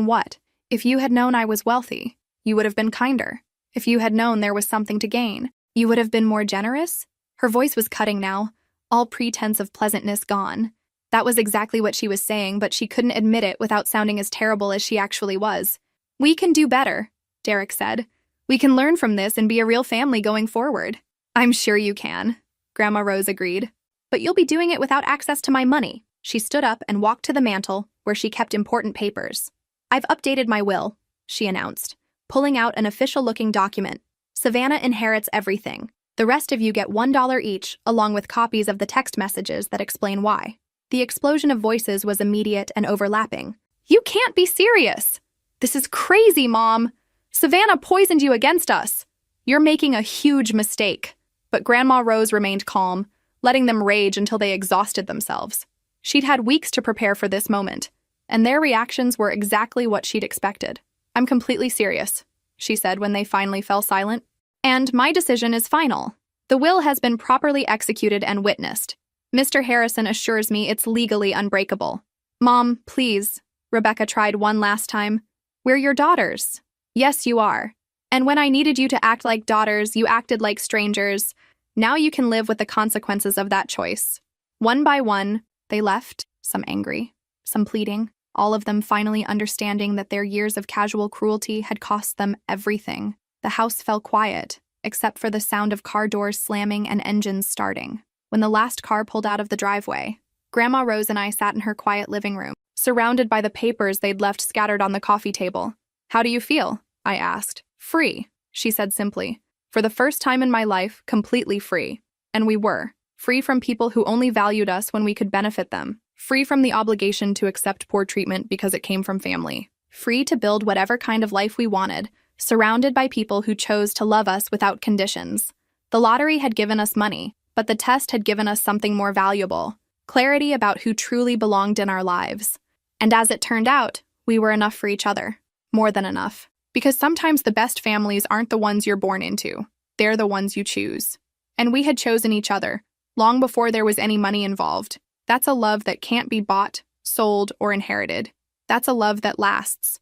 what? If you had known I was wealthy, you would have been kinder. If you had known there was something to gain, you would have been more generous? Her voice was cutting now, all pretense of pleasantness gone. That was exactly what she was saying, but she couldn't admit it without sounding as terrible as she actually was. We can do better, Derek said. We can learn from this and be a real family going forward. I'm sure you can, Grandma Rose agreed. But you'll be doing it without access to my money. She stood up and walked to the mantel, where she kept important papers. I've updated my will, she announced, pulling out an official-looking document. Savannah inherits everything. The rest of you get $1 each, along with copies of the text messages that explain why. The explosion of voices was immediate and overlapping. You can't be serious! This is crazy, Mom! Savannah poisoned you against us! You're making a huge mistake. But Grandma Rose remained calm, letting them rage until they exhausted themselves. She'd had weeks to prepare for this moment, and their reactions were exactly what she'd expected. I'm completely serious, she said when they finally fell silent. And my decision is final. The will has been properly executed and witnessed. Mr. Harrison assures me it's legally unbreakable. Mom, please, Rebecca tried one last time. We're your daughters. Yes, you are. And when I needed you to act like daughters, you acted like strangers. Now you can live with the consequences of that choice. One by one, they left, some angry, some pleading, all of them finally understanding that their years of casual cruelty had cost them everything. The house fell quiet, except for the sound of car doors slamming and engines starting. When the last car pulled out of the driveway, Grandma Rose and I sat in her quiet living room, surrounded by the papers they'd left scattered on the coffee table. How do you feel? I asked. Free, she said simply. For the first time in my life, completely free. And we were. Free from people who only valued us when we could benefit them. Free from the obligation to accept poor treatment because it came from family. Free to build whatever kind of life we wanted, surrounded by people who chose to love us without conditions. The lottery had given us money, but the test had given us something more valuable, clarity about who truly belonged in our lives. And as it turned out, we were enough for each other. More than enough. Because sometimes the best families aren't the ones you're born into. They're the ones you choose. And we had chosen each other, long before there was any money involved. That's a love that can't be bought, sold, or inherited. That's a love that lasts.